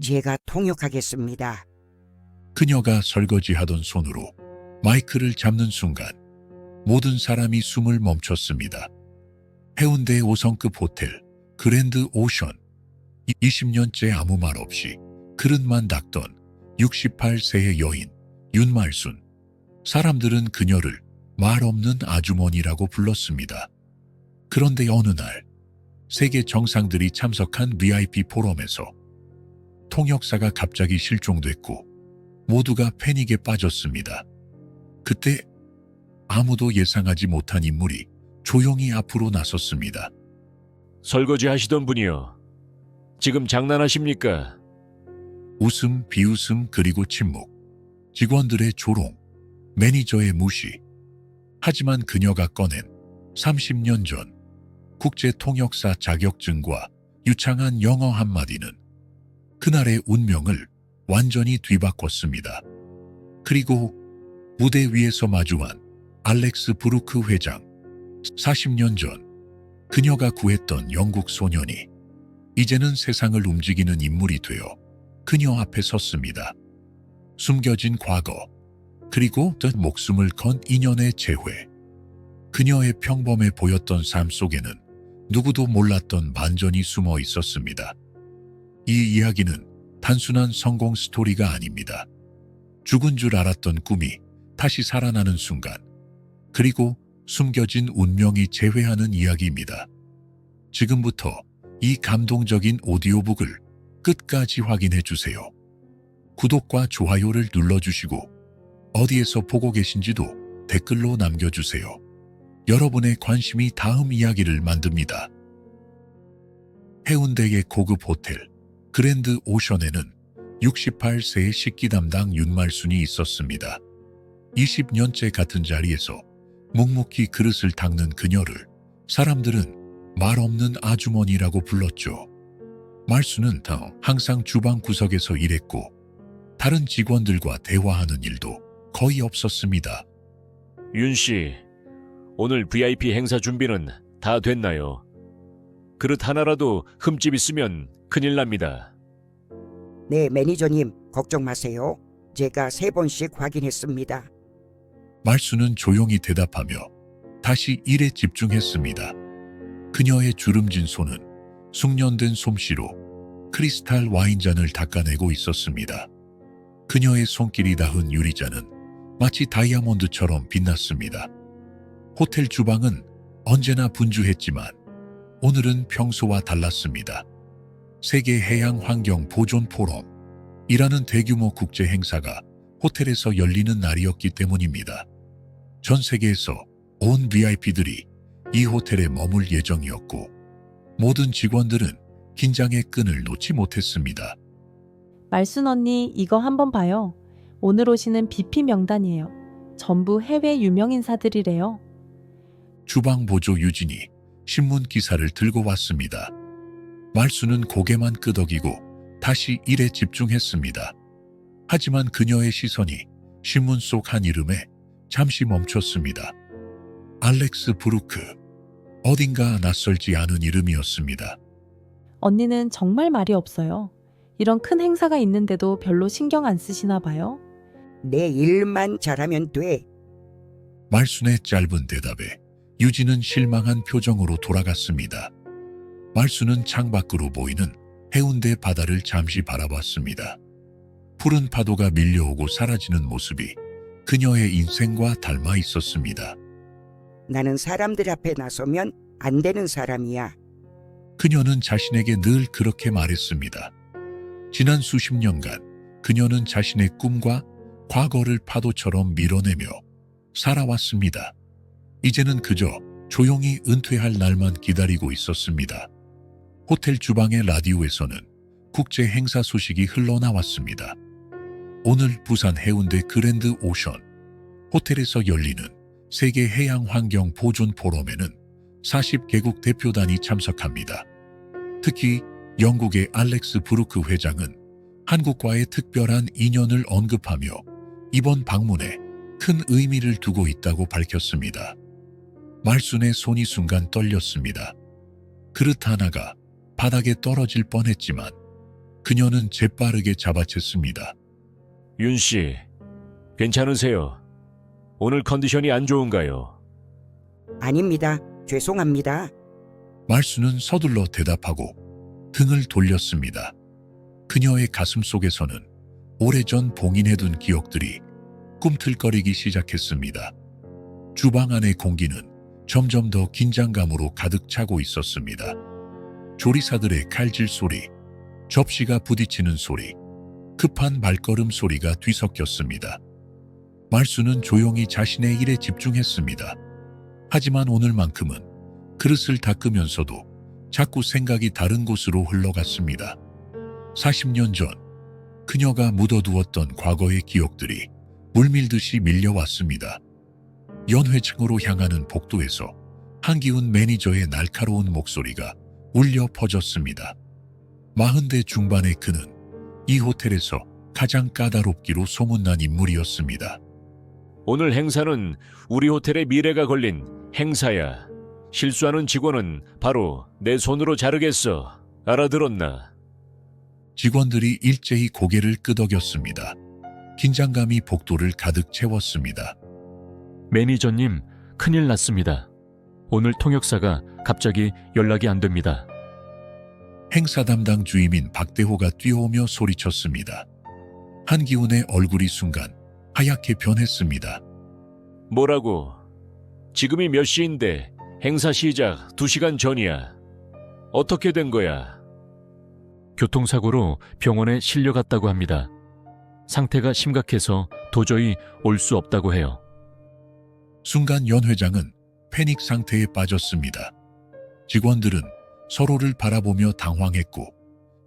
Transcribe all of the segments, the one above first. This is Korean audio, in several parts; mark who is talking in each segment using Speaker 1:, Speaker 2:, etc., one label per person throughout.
Speaker 1: 제가 통역하겠습니다.
Speaker 2: 그녀가 설거지하던 손으로 마이크를 잡는 순간 모든 사람이 숨을 멈췄습니다. 해운대 5성급 호텔 그랜드 오션. 20년째 아무 말 없이 그릇만 닦던 68세의 여인 윤말순. 사람들은 그녀를 말 없는 아주머니라고 불렀습니다. 그런데 어느 날 세계 정상들이 참석한 VIP 포럼에서 통역사가 갑자기 실종됐고 모두가 패닉에 빠졌습니다. 그때 아무도 예상하지 못한 인물이 조용히 앞으로 나섰습니다.
Speaker 3: 설거지 하시던 분이요. 지금 장난하십니까?
Speaker 2: 웃음, 비웃음, 그리고 침묵. 직원들의 조롱, 매니저의 무시. 하지만 그녀가 꺼낸 30년 전 국제 통역사 자격증과 유창한 영어 한마디는 그날의 운명을 완전히 뒤바꿨습니다. 그리고 무대 위에서 마주한 알렉스 브루크 회장. 40년 전 그녀가 구했던 영국 소년이 이제는 세상을 움직이는 인물이 되어 그녀 앞에 섰습니다. 숨겨진 과거, 그리고 또 목숨을 건 인연의 재회. 그녀의 평범해 보였던 삶 속에는 누구도 몰랐던 반전이 숨어 있었습니다. 이 이야기는 단순한 성공 스토리가 아닙니다. 죽은 줄 알았던 꿈이 다시 살아나는 순간, 그리고 숨겨진 운명이 재회하는 이야기입니다. 지금부터 이 감동적인 오디오북을 끝까지 확인해 주세요. 구독과 좋아요를 눌러주시고 어디에서 보고 계신지도 댓글로 남겨주세요. 여러분의 관심이 다음 이야기를 만듭니다. 해운대의 고급 호텔 그랜드 오션에는 68세의 식기 담당 윤말순이 있었습니다. 20년째 같은 자리에서 묵묵히 그릇을 닦는 그녀를 사람들은 말 없는 아주머니라고 불렀죠. 말순은 항상 주방 구석에서 일했고 다른 직원들과 대화하는 일도 거의 없었습니다.
Speaker 3: 윤 씨, 오늘 VIP 행사 준비는 다 됐나요? 그릇 하나라도 흠집 있으면 큰일 납니다.
Speaker 1: 네, 매니저님, 걱정 마세요. 제가 3번씩 확인했습니다.
Speaker 2: 말순은 조용히 대답하며 다시 일에 집중했습니다. 그녀의 주름진 손은 숙련된 솜씨로 크리스탈 와인잔을 닦아내고 있었습니다. 그녀의 손길이 닿은 유리잔은 마치 다이아몬드처럼 빛났습니다. 호텔 주방은 언제나 분주했지만 오늘은 평소와 달랐습니다. 세계 해양 환경 보존 포럼이라는 대규모 국제 행사가 호텔에서 열리는 날이었기 때문입니다. 전 세계에서 온 VIP들이 이 호텔에 머물 예정이었고 모든 직원들은 긴장의 끈을 놓지 못했습니다.
Speaker 4: 말순 언니, 이거 한번 봐요. 오늘 오시는 BP 명단이에요. 전부 해외 유명 인사들이래요.
Speaker 2: 주방 보조 유진이 신문 기사를 들고 왔습니다. 말순은 고개만 끄덕이고 다시 일에 집중했습니다. 하지만 그녀의 시선이 신문 속 한 이름에 잠시 멈췄습니다. 알렉스 브루크. 어딘가 낯설지 않은 이름이었습니다.
Speaker 4: 언니는 정말 말이 없어요. 이런 큰 행사가 있는데도 별로 신경 안 쓰시나 봐요.
Speaker 1: 내 일만 잘하면 돼.
Speaker 2: 말순의 짧은 대답에 유진은 실망한 표정으로 돌아갔습니다. 말순은 창밖으로 보이는 해운대 바다를 잠시 바라봤습니다. 푸른 파도가 밀려오고 사라지는 모습이 그녀의 인생과 닮아 있었습니다.
Speaker 1: 나는 사람들 앞에 나서면 안 되는 사람이야.
Speaker 2: 그녀는 자신에게 늘 그렇게 말했습니다. 지난 수십 년간 그녀는 자신의 꿈과 과거를 파도처럼 밀어내며 살아왔습니다. 이제는 그저 조용히 은퇴할 날만 기다리고 있었습니다. 호텔 주방의 라디오에서는 국제 행사 소식이 흘러나왔습니다. 오늘 부산 해운대 그랜드 오션 호텔에서 열리는 세계 해양 환경 보존 포럼에는 40개국 대표단이 참석합니다. 특히 영국의 알렉스 브루크 회장은 한국과의 특별한 인연을 언급하며 이번 방문에 큰 의미를 두고 있다고 밝혔습니다. 말순의 손이 순간 떨렸습니다. 그릇 하나가 바닥에 떨어질 뻔했지만 그녀는 재빠르게 잡아챘습니다.
Speaker 3: 윤 씨, 괜찮으세요? 오늘 컨디션이 안 좋은가요?
Speaker 1: 아닙니다. 죄송합니다.
Speaker 2: 말수는 서둘러 대답하고 등을 돌렸습니다. 그녀의 가슴 속에서는 오래전 봉인해둔 기억들이 꿈틀거리기 시작했습니다. 주방 안의 공기는 점점 더 긴장감으로 가득 차고 있었습니다. 조리사들의 칼질 소리, 접시가 부딪히는 소리, 급한 발걸음 소리가 뒤섞였습니다. 말수는 조용히 자신의 일에 집중했습니다. 하지만 오늘만큼은 그릇을 닦으면서도 자꾸 생각이 다른 곳으로 흘러갔습니다. 40년 전 그녀가 묻어두었던 과거의 기억들이 물밀듯이 밀려왔습니다. 연회장으로 향하는 복도에서 한기훈 매니저의 날카로운 목소리가 울려 퍼졌습니다. 40대 중반의 그는 이 호텔에서 가장 까다롭기로 소문난 인물이었습니다.
Speaker 3: 오늘 행사는 우리 호텔의 미래가 걸린 행사야. 실수하는 직원은 바로 내 손으로 자르겠어. 알아들었나?
Speaker 2: 직원들이 일제히 고개를 끄덕였습니다. 긴장감이 복도를 가득 채웠습니다.
Speaker 5: 매니저님, 큰일 났습니다. 오늘 통역사가 갑자기 연락이 안 됩니다.
Speaker 2: 행사 담당 주임인 박대호가 뛰어오며 소리쳤습니다. 한기훈의 얼굴이 순간 하얗게 변했습니다.
Speaker 3: 뭐라고? 지금이 몇 시인데 행사 시작 2시간 전이야. 어떻게 된 거야?
Speaker 5: 교통사고로 병원에 실려갔다고 합니다. 상태가 심각해서 도저히 올 수 없다고 해요.
Speaker 2: 순간 연 회장은 패닉 상태에 빠졌습니다. 직원들은 서로를 바라보며 당황했고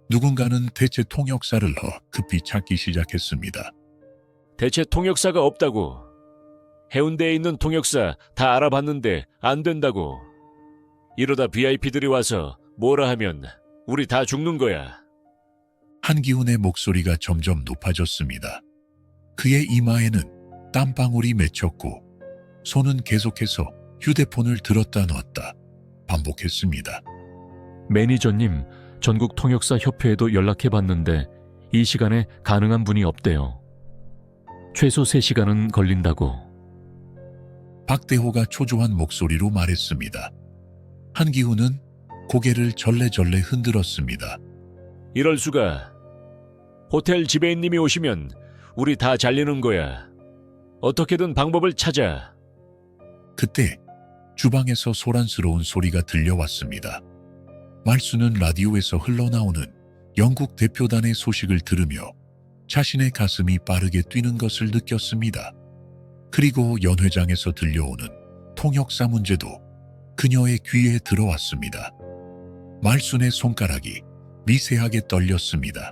Speaker 2: 누군가는 대체 통역사를 급히 찾기 시작했습니다.
Speaker 3: 대체 통역사가 없다고. 해운대에 있는 통역사 다 알아봤는데 안 된다고. 이러다 VIP들이 와서 뭐라 하면 우리 다 죽는 거야.
Speaker 2: 한기훈의 목소리가 점점 높아졌습니다. 그의 이마에는 땀방울이 맺혔고 손은 계속해서 휴대폰을 들었다 놨다 반복했습니다.
Speaker 5: 매니저님, 전국 통역사 협회에도 연락해봤는데 이 시간에 가능한 분이 없대요. 최소 3시간은 걸린다고.
Speaker 2: 박대호가 초조한 목소리로 말했습니다. 한기훈은 고개를 절레절레 흔들었습니다.
Speaker 3: 이럴 수가. 호텔 지배인님이 오시면 우리 다 잘리는 거야. 어떻게든 방법을 찾아.
Speaker 2: 그때 주방에서 소란스러운 소리가 들려왔습니다. 말수는 라디오에서 흘러나오는 영국 대표단의 소식을 들으며 자신의 가슴이 빠르게 뛰는 것을 느꼈습니다. 그리고 연회장에서 들려오는 통역사 문제도 그녀의 귀에 들어왔습니다. 말순의 손가락이 미세하게 떨렸습니다.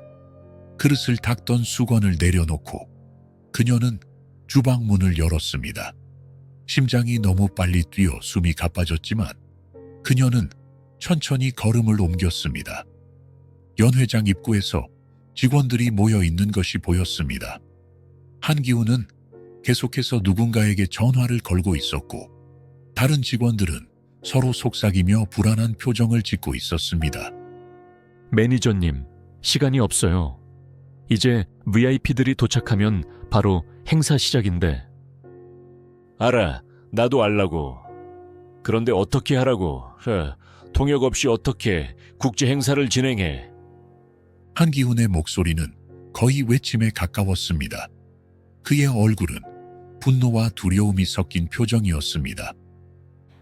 Speaker 2: 그릇을 닦던 수건을 내려놓고 그녀는 주방 문을 열었습니다. 심장이 너무 빨리 뛰어 숨이 가빠졌지만 그녀는 천천히 걸음을 옮겼습니다. 연회장 입구에서 직원들이 모여 있는 것이 보였습니다. 한기훈은 계속해서 누군가에게 전화를 걸고 있었고 다른 직원들은 서로 속삭이며 불안한 표정을 짓고 있었습니다.
Speaker 5: 매니저님, 시간이 없어요. 이제 VIP들이 도착하면 바로 행사 시작인데.
Speaker 3: 알아. 나도 알라고. 그런데 어떻게 하라고. 통역 없이 어떻게 국제 행사를 진행해.
Speaker 2: 한기훈의 목소리는 거의 외침에 가까웠습니다. 그의 얼굴은 분노와 두려움이 섞인 표정이었습니다.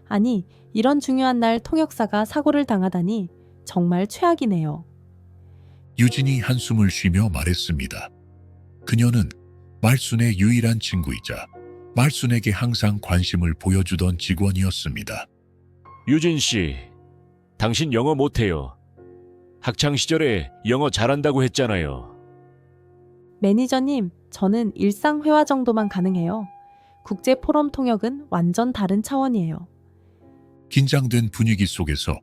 Speaker 4: 아니, 이런 중요한 날 통역사가 사고를 당하다니 정말 최악이네요.
Speaker 2: 유진이 한숨을 쉬며 말했습니다. 그녀는 말순의 유일한 친구이자 말순에게 항상 관심을 보여주던 직원이었습니다.
Speaker 3: 유진 씨, 당신 영어 못해요. 학창시절에 영어 잘한다고 했잖아요.
Speaker 4: 매니저님, 저는 일상 회화 정도만 가능해요. 국제 포럼 통역은 완전 다른 차원이에요.
Speaker 2: 긴장된 분위기 속에서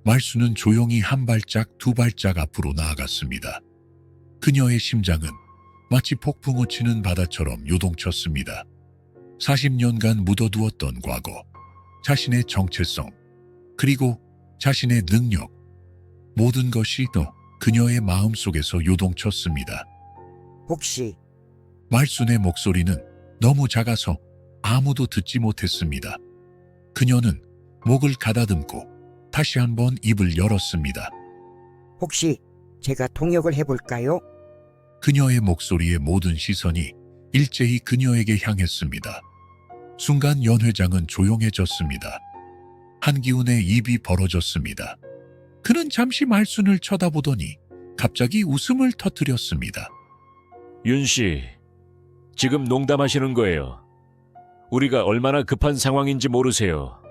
Speaker 2: 말수는 조용히 한 발짝 두 발짝 앞으로 나아갔습니다. 그녀의 심장은 마치 폭풍우 치는 바다처럼 요동쳤습니다. 40년간 묻어두었던 과거, 자신의 정체성, 그리고 자신의 능력, 모든 것이 또 그녀의 마음속에서 요동쳤습니다.
Speaker 1: 혹시
Speaker 2: 말순의 목소리는 너무 작아서 아무도 듣지 못했습니다. 그녀는 목을 가다듬고 다시 한번 입을 열었습니다.
Speaker 1: 혹시 제가 통역을 해볼까요?
Speaker 2: 그녀의 목소리의 모든 시선이 일제히 그녀에게 향했습니다. 순간 연 회장은 조용해졌습니다. 한기훈의 입이 벌어졌습니다. 그는 잠시 말순을 쳐다보더니 갑자기 웃음을 터뜨렸습니다.
Speaker 3: 윤 씨, 지금 농담하시는 거예요. 우리가 얼마나 급한 상황인지 모르세요.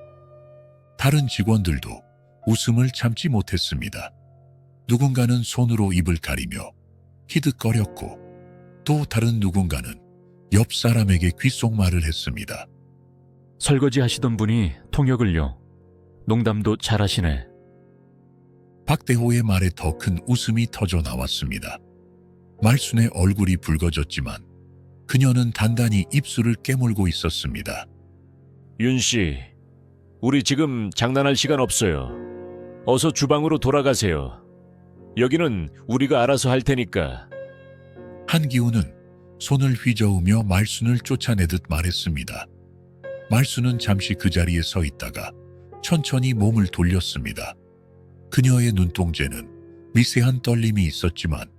Speaker 2: 다른 직원들도 웃음을 참지 못했습니다. 누군가는 손으로 입을 가리며 히득거렸고 또 다른 누군가는 옆 사람에게 귓속말을 했습니다.
Speaker 5: 설거지 하시던 분이 통역을요. 농담도 잘하시네.
Speaker 2: 박대호의 말에 더 큰 웃음이 터져 나왔습니다. 말순의 얼굴이 붉어졌지만 그녀는 단단히 입술을 깨물고 있었습니다.
Speaker 3: 윤 씨, 우리 지금 장난할 시간 없어요. 어서 주방으로 돌아가세요. 여기는 우리가 알아서 할 테니까.
Speaker 2: 한기훈은 손을 휘저으며 말순을 쫓아내듯 말했습니다. 말순은 잠시 그 자리에 서 있다가 천천히 몸을 돌렸습니다. 그녀의 눈동자는 미세한 떨림이 있었지만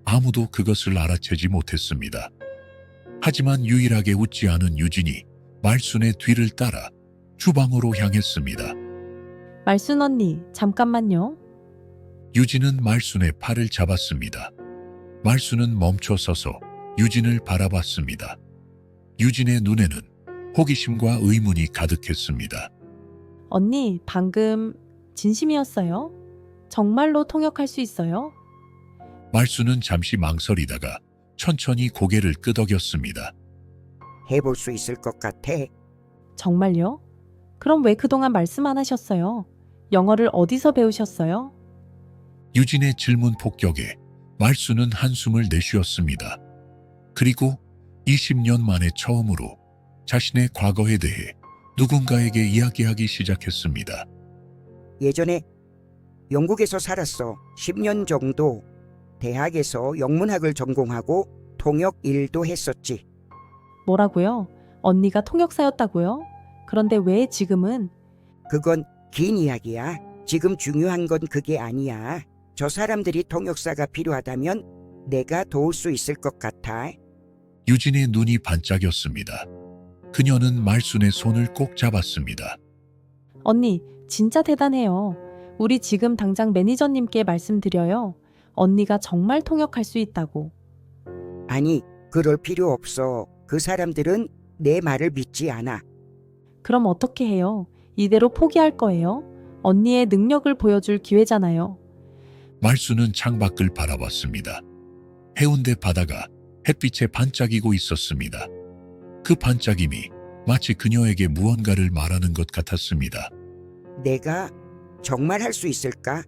Speaker 2: 아무도 그것을 알아채지 못했습니다. 하지만 유일하게 웃지 않은 유진이 말순의 뒤를 따라 주방으로 향했습니다.
Speaker 4: 말순 언니, 잠깐만요.
Speaker 2: 유진은 말순의 팔을 잡았습니다. 말순은 멈춰 서서 유진을 바라봤습니다. 유진의 눈에는 호기심과 의문이 가득했습니다.
Speaker 4: 언니, 방금 진심이었어요? 정말로 통역할 수 있어요?
Speaker 2: 말순은 잠시 망설이다가 천천히 고개를 끄덕였습니다.
Speaker 1: 해볼 수 있을 것 같아.
Speaker 4: 정말요? 그럼 왜 그동안 말씀 안 하셨어요? 영어를 어디서 배우셨어요?
Speaker 2: 유진의 질문 폭격에 말순은 한숨을 내쉬었습니다. 그리고 20년 만에 처음으로 자신의 과거에 대해 누군가에게 이야기하기 시작했습니다.
Speaker 1: 예전에 영국에서 살았어. 10년 정도. 대학에서 영문학을 전공하고 통역 일도 했었지.
Speaker 4: 뭐라고요? 언니가 통역사였다고요? 그런데 왜 지금은?
Speaker 1: 그건 긴 이야기야. 지금 중요한 건 그게 아니야. 저 사람들이 통역사가 필요하다면 내가 도울 수 있을 것 같아.
Speaker 2: 유진의 눈이 반짝였습니다. 그녀는 말순의 손을 꼭 잡았습니다.
Speaker 4: 언니, 진짜 대단해요. 우리 지금 당장 매니저님께 말씀드려요. 언니가 정말 통역할 수 있다고.
Speaker 1: 아니, 그럴 필요 없어. 그 사람들은 내 말을 믿지 않아.
Speaker 4: 그럼 어떻게 해요? 이대로 포기할 거예요? 언니의 능력을 보여줄 기회잖아요.
Speaker 2: 말순은 창밖을 바라봤습니다. 해운대 바다가 햇빛에 반짝이고 있었습니다. 그 반짝임이 마치 그녀에게 무언가를 말하는 것 같았습니다.
Speaker 1: 내가 정말 할 수 있을까?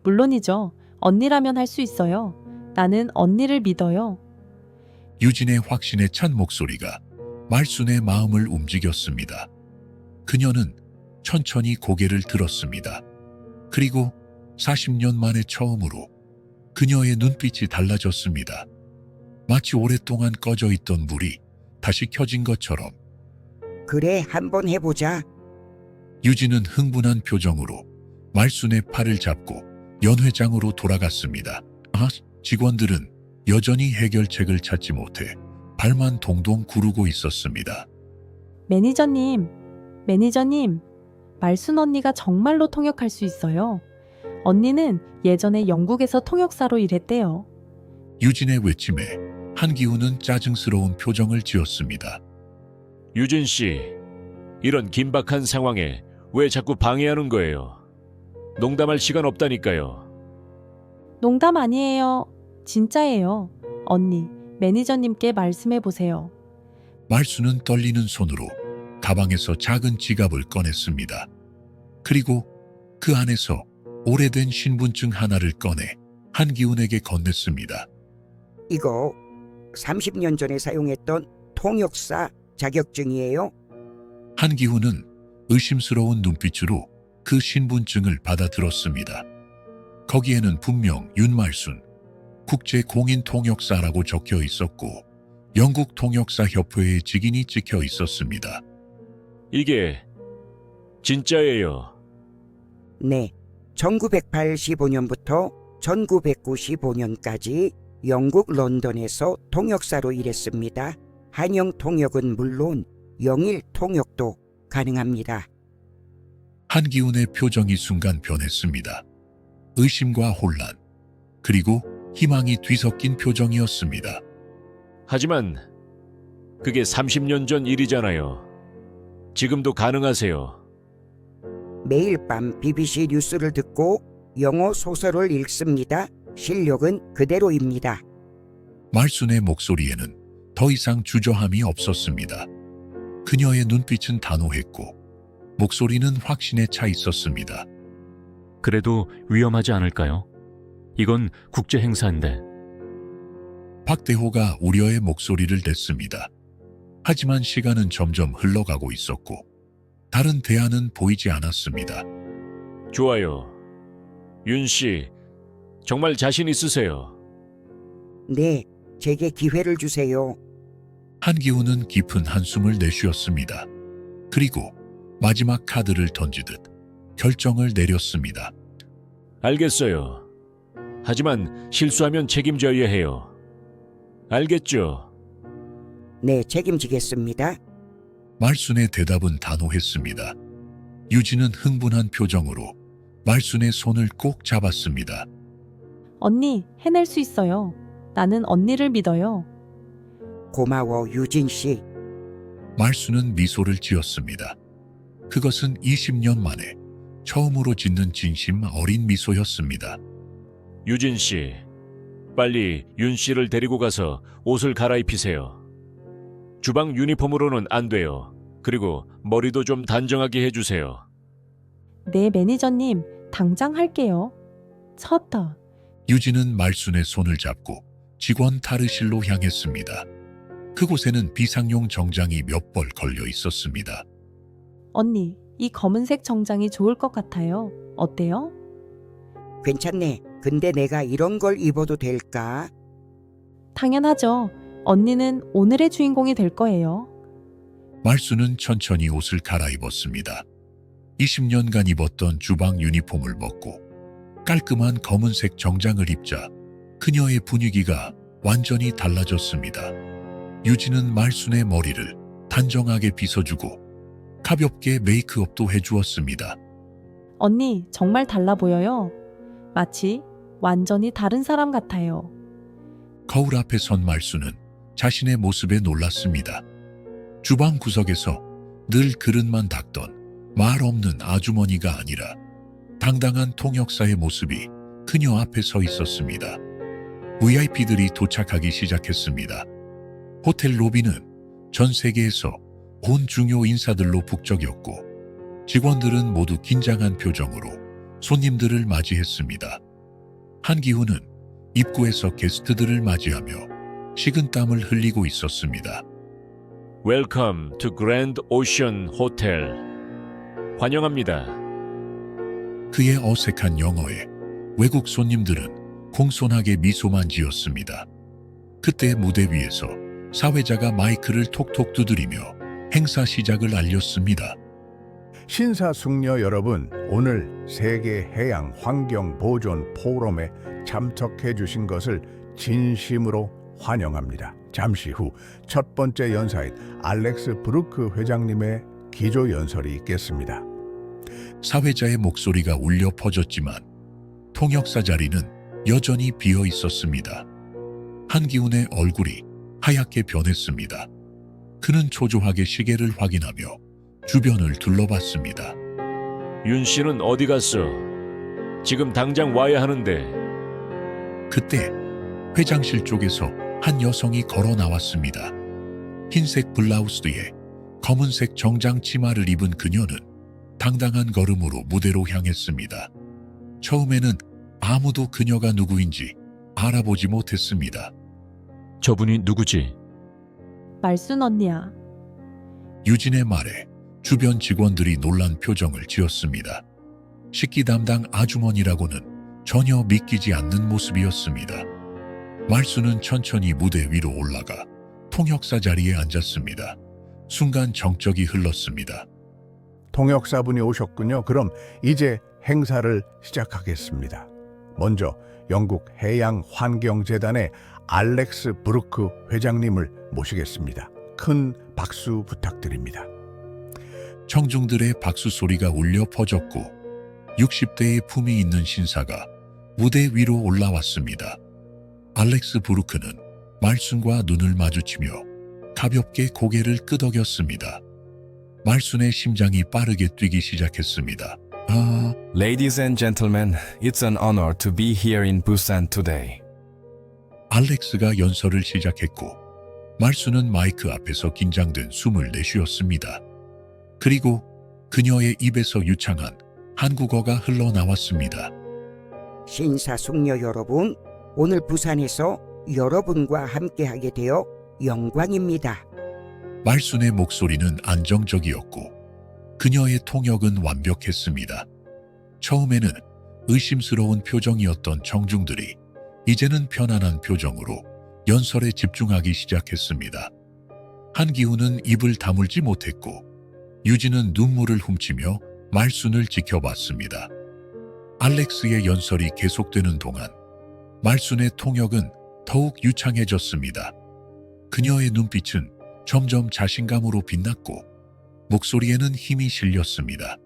Speaker 4: 물론이죠. 언니라면 할 수 있어요. 나는 언니를 믿어요.
Speaker 2: 유진의 확신에 찬 목소리가 말순의 마음을 움직였습니다. 그녀는 천천히 고개를 들었습니다. 그리고 40년 만에 처음으로 그녀의 눈빛이 달라졌습니다. 마치 오랫동안 꺼져 있던 물이 다시 켜진 것처럼.
Speaker 1: 그래, 한번 해보자.
Speaker 2: 유진은 흥분한 표정으로 말순의 팔을 잡고 연회장으로 돌아갔습니다. 직원들은 여전히 해결책을 찾지 못해 발만 동동 구르고 있었습니다.
Speaker 4: 매니저님, 말순 언니가 정말로 통역할 수 있어요. 언니는 예전에 영국에서 통역사로 일했대요.
Speaker 2: 유진의 외침에 한기훈은 짜증스러운 표정을 지었습니다.
Speaker 3: 유진 씨, 이런 긴박한 상황에 왜 자꾸 방해하는 거예요? 농담할 시간 없다니까요.
Speaker 4: 농담 아니에요. 진짜예요. 언니, 매니저님께 말씀해 보세요.
Speaker 2: 말순은 떨리는 손으로 가방에서 작은 지갑을 꺼냈습니다. 그리고 그 안에서 오래된 신분증 하나를 꺼내 한기훈에게 건넸습니다.
Speaker 1: 이거 30년 전에 사용했던 통역사 자격증이에요.
Speaker 2: 한기훈은 의심스러운 눈빛으로 그 신분증을 받아들었습니다. 거기에는 분명 윤말순 국제공인통역사라고 적혀 있었고 영국 통역사 협회의 직인이 찍혀 있었습니다.
Speaker 3: 이게 진짜예요.
Speaker 1: 네, 1985년부터 1995년까지 영국 런던에서 통역사로 일했습니다. 한영 통역은 물론 영일 통역도 가능합니다.
Speaker 2: 한기훈의 표정이 순간 변했습니다. 의심과 혼란, 그리고 희망이 뒤섞인 표정이었습니다.
Speaker 3: 하지만 그게 30년 전 일이잖아요. 지금도 가능하세요.
Speaker 1: 매일 밤 BBC 뉴스를 듣고 영어 소설을 읽습니다. 실력은 그대로입니다.
Speaker 2: 말순의 목소리에는 더 이상 주저함이 없었습니다. 그녀의 눈빛은 단호했고 목소리는 확신에 차 있었습니다.
Speaker 5: 그래도 위험하지 않을까요? 이건 국제 행사인데.
Speaker 2: 박대호가 우려의 목소리를 냈습니다. 하지만 시간은 점점 흘러가고 있었고 다른 대안은 보이지 않았습니다.
Speaker 3: 좋아요. 윤 씨, 정말 자신 있으세요?
Speaker 1: 네, 제게 기회를 주세요.
Speaker 2: 한기훈은 깊은 한숨을 내쉬었습니다. 그리고 마지막 카드를 던지듯 결정을 내렸습니다.
Speaker 3: 알겠어요. 하지만 실수하면 책임져야 해요. 알겠죠?
Speaker 1: 네, 책임지겠습니다.
Speaker 2: 말순의 대답은 단호했습니다. 유진은 흥분한 표정으로 말순의 손을 꼭 잡았습니다.
Speaker 4: 언니, 해낼 수 있어요. 나는 언니를 믿어요.
Speaker 1: 고마워, 유진 씨.
Speaker 2: 말순은 미소를 지었습니다. 그것은 20년 만에 처음으로 짓는 진심 어린 미소였습니다.
Speaker 3: 유진 씨, 빨리 윤 씨를 데리고 가서 옷을 갈아입히세요. 주방 유니폼으로는 안 돼요. 그리고 머리도 좀 단정하게 해주세요.
Speaker 4: 네, 매니저님, 당장 할게요. 쳤다.
Speaker 2: 유진은 말순의 손을 잡고 직원 탈의실로 향했습니다. 그곳에는 비상용 정장이 몇 벌 걸려 있었습니다.
Speaker 4: 언니, 이 검은색 정장이 좋을 것 같아요. 어때요?
Speaker 1: 괜찮네. 근데 내가 이런 걸 입어도 될까?
Speaker 4: 당연하죠. 언니는 오늘의 주인공이 될 거예요.
Speaker 2: 말순은 천천히 옷을 갈아입었습니다. 20년간 입었던 주방 유니폼을 벗고 깔끔한 검은색 정장을 입자 그녀의 분위기가 완전히 달라졌습니다. 유진은 말순의 머리를 단정하게 빗어주고 가볍게 메이크업도 해주었습니다.
Speaker 4: 언니, 정말 달라 보여요. 마치 완전히 다른 사람 같아요.
Speaker 2: 거울 앞에 선 말순은 자신의 모습에 놀랐습니다. 주방 구석에서 늘 그릇만 닦던 말 없는 아주머니가 아니라 당당한 통역사의 모습이 그녀 앞에 서 있었습니다. VIP들이 도착하기 시작했습니다. 호텔 로비는 전 세계에서 온 중요 인사들로 북적였고 직원들은 모두 긴장한 표정으로 손님들을 맞이했습니다. 한기훈은 입구에서 게스트들을 맞이하며 식은땀을 흘리고 있었습니다.
Speaker 3: Welcome to Grand Ocean Hotel. 환영합니다.
Speaker 2: 그의 어색한 영어에 외국 손님들은 공손하게 미소만 지었습니다. 그때 무대 위에서 사회자가 마이크를 톡톡 두드리며 행사 시작을 알렸습니다.
Speaker 6: 신사숙녀 여러분, 오늘 세계 해양 환경 보존 포럼에 참석해 주신 것을 진심으로 환영합니다. 잠시 후 첫 번째 연사인 알렉스 브루크 회장님의 기조 연설이 있겠습니다.
Speaker 2: 사회자의 목소리가 울려 퍼졌지만 통역사 자리는 여전히 비어 있었습니다. 한기훈의 얼굴이 하얗게 변했습니다. 그는 초조하게 시계를 확인하며 주변을 둘러봤습니다.
Speaker 3: 윤 씨는 어디 갔어? 지금 당장 와야 하는데.
Speaker 2: 그때 회장실 쪽에서 한 여성이 걸어 나왔습니다. 흰색 블라우스에 검은색 정장 치마를 입은 그녀는 당당한 걸음으로 무대로 향했습니다. 처음에는 아무도 그녀가 누구인지 알아보지 못했습니다.
Speaker 5: 저분이 누구지?
Speaker 4: 말순 언니야.
Speaker 2: 유진의 말에 주변 직원들이 놀란 표정을 지었습니다. 식기 담당 아주머니라고는 전혀 믿기지 않는 모습이었습니다. 말수는 천천히 무대 위로 올라가 통역사 자리에 앉았습니다. 순간 정적이 흘렀습니다.
Speaker 6: 통역사분이 오셨군요. 그럼 이제 행사를 시작하겠습니다. 먼저 영국 해양환경재단의 알렉스 브루크 회장님을 모시겠습니다. 큰 박수 부탁드립니다.
Speaker 2: 청중들의 박수 소리가 울려 퍼졌고 60대의 품이 있는 신사가 무대 위로 올라왔습니다. 알렉스 브루크는 말순과 눈을 마주치며 가볍게 고개를 끄덕였습니다. 말순의 심장이 빠르게 뛰기 시작했습니다.
Speaker 7: Ladies and gentlemen, it's an honor to be here in Busan today.
Speaker 2: 알렉스가 연설을 시작했고 말순은 마이크 앞에서 긴장된 숨을 내쉬었습니다. 그리고 그녀의 입에서 유창한 한국어가 흘러나왔습니다.
Speaker 1: 신사숙녀 여러분, 오늘 부산에서 여러분과 함께하게 되어 영광입니다.
Speaker 2: 말순의 목소리는 안정적이었고 그녀의 통역은 완벽했습니다. 처음에는 의심스러운 표정이었던 청중들이 이제는 편안한 표정으로 연설에 집중하기 시작했습니다. 한기훈은 입을 다물지 못했고 유진은 눈물을 훔치며 말순을 지켜봤습니다. 알렉스의 연설이 계속되는 동안 말순의 통역은 더욱 유창해졌습니다. 그녀의 눈빛은 점점 자신감으로 빛났고 목소리에는 힘이 실렸습니다.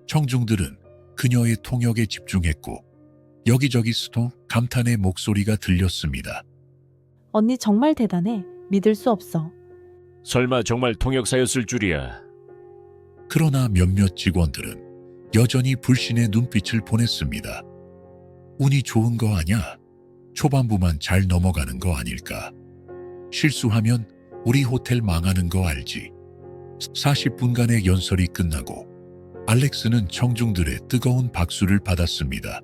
Speaker 2: 청중들은 그녀의 통역에 집중했고 여기저기서도 감탄의 목소리가 들렸습니다.
Speaker 4: 언니 정말 대단해. 믿을 수 없어.
Speaker 3: 설마 정말 통역사였을 줄이야.
Speaker 2: 그러나 몇몇 직원들은 여전히 불신의 눈빛을 보냈습니다. 운이 좋은 거 아냐? 초반부만 잘 넘어가는 거 아닐까? 실수하면 우리 호텔 망하는 거 알지? 40분간의 연설이 끝나고 알렉스는 청중들의 뜨거운 박수를 받았습니다.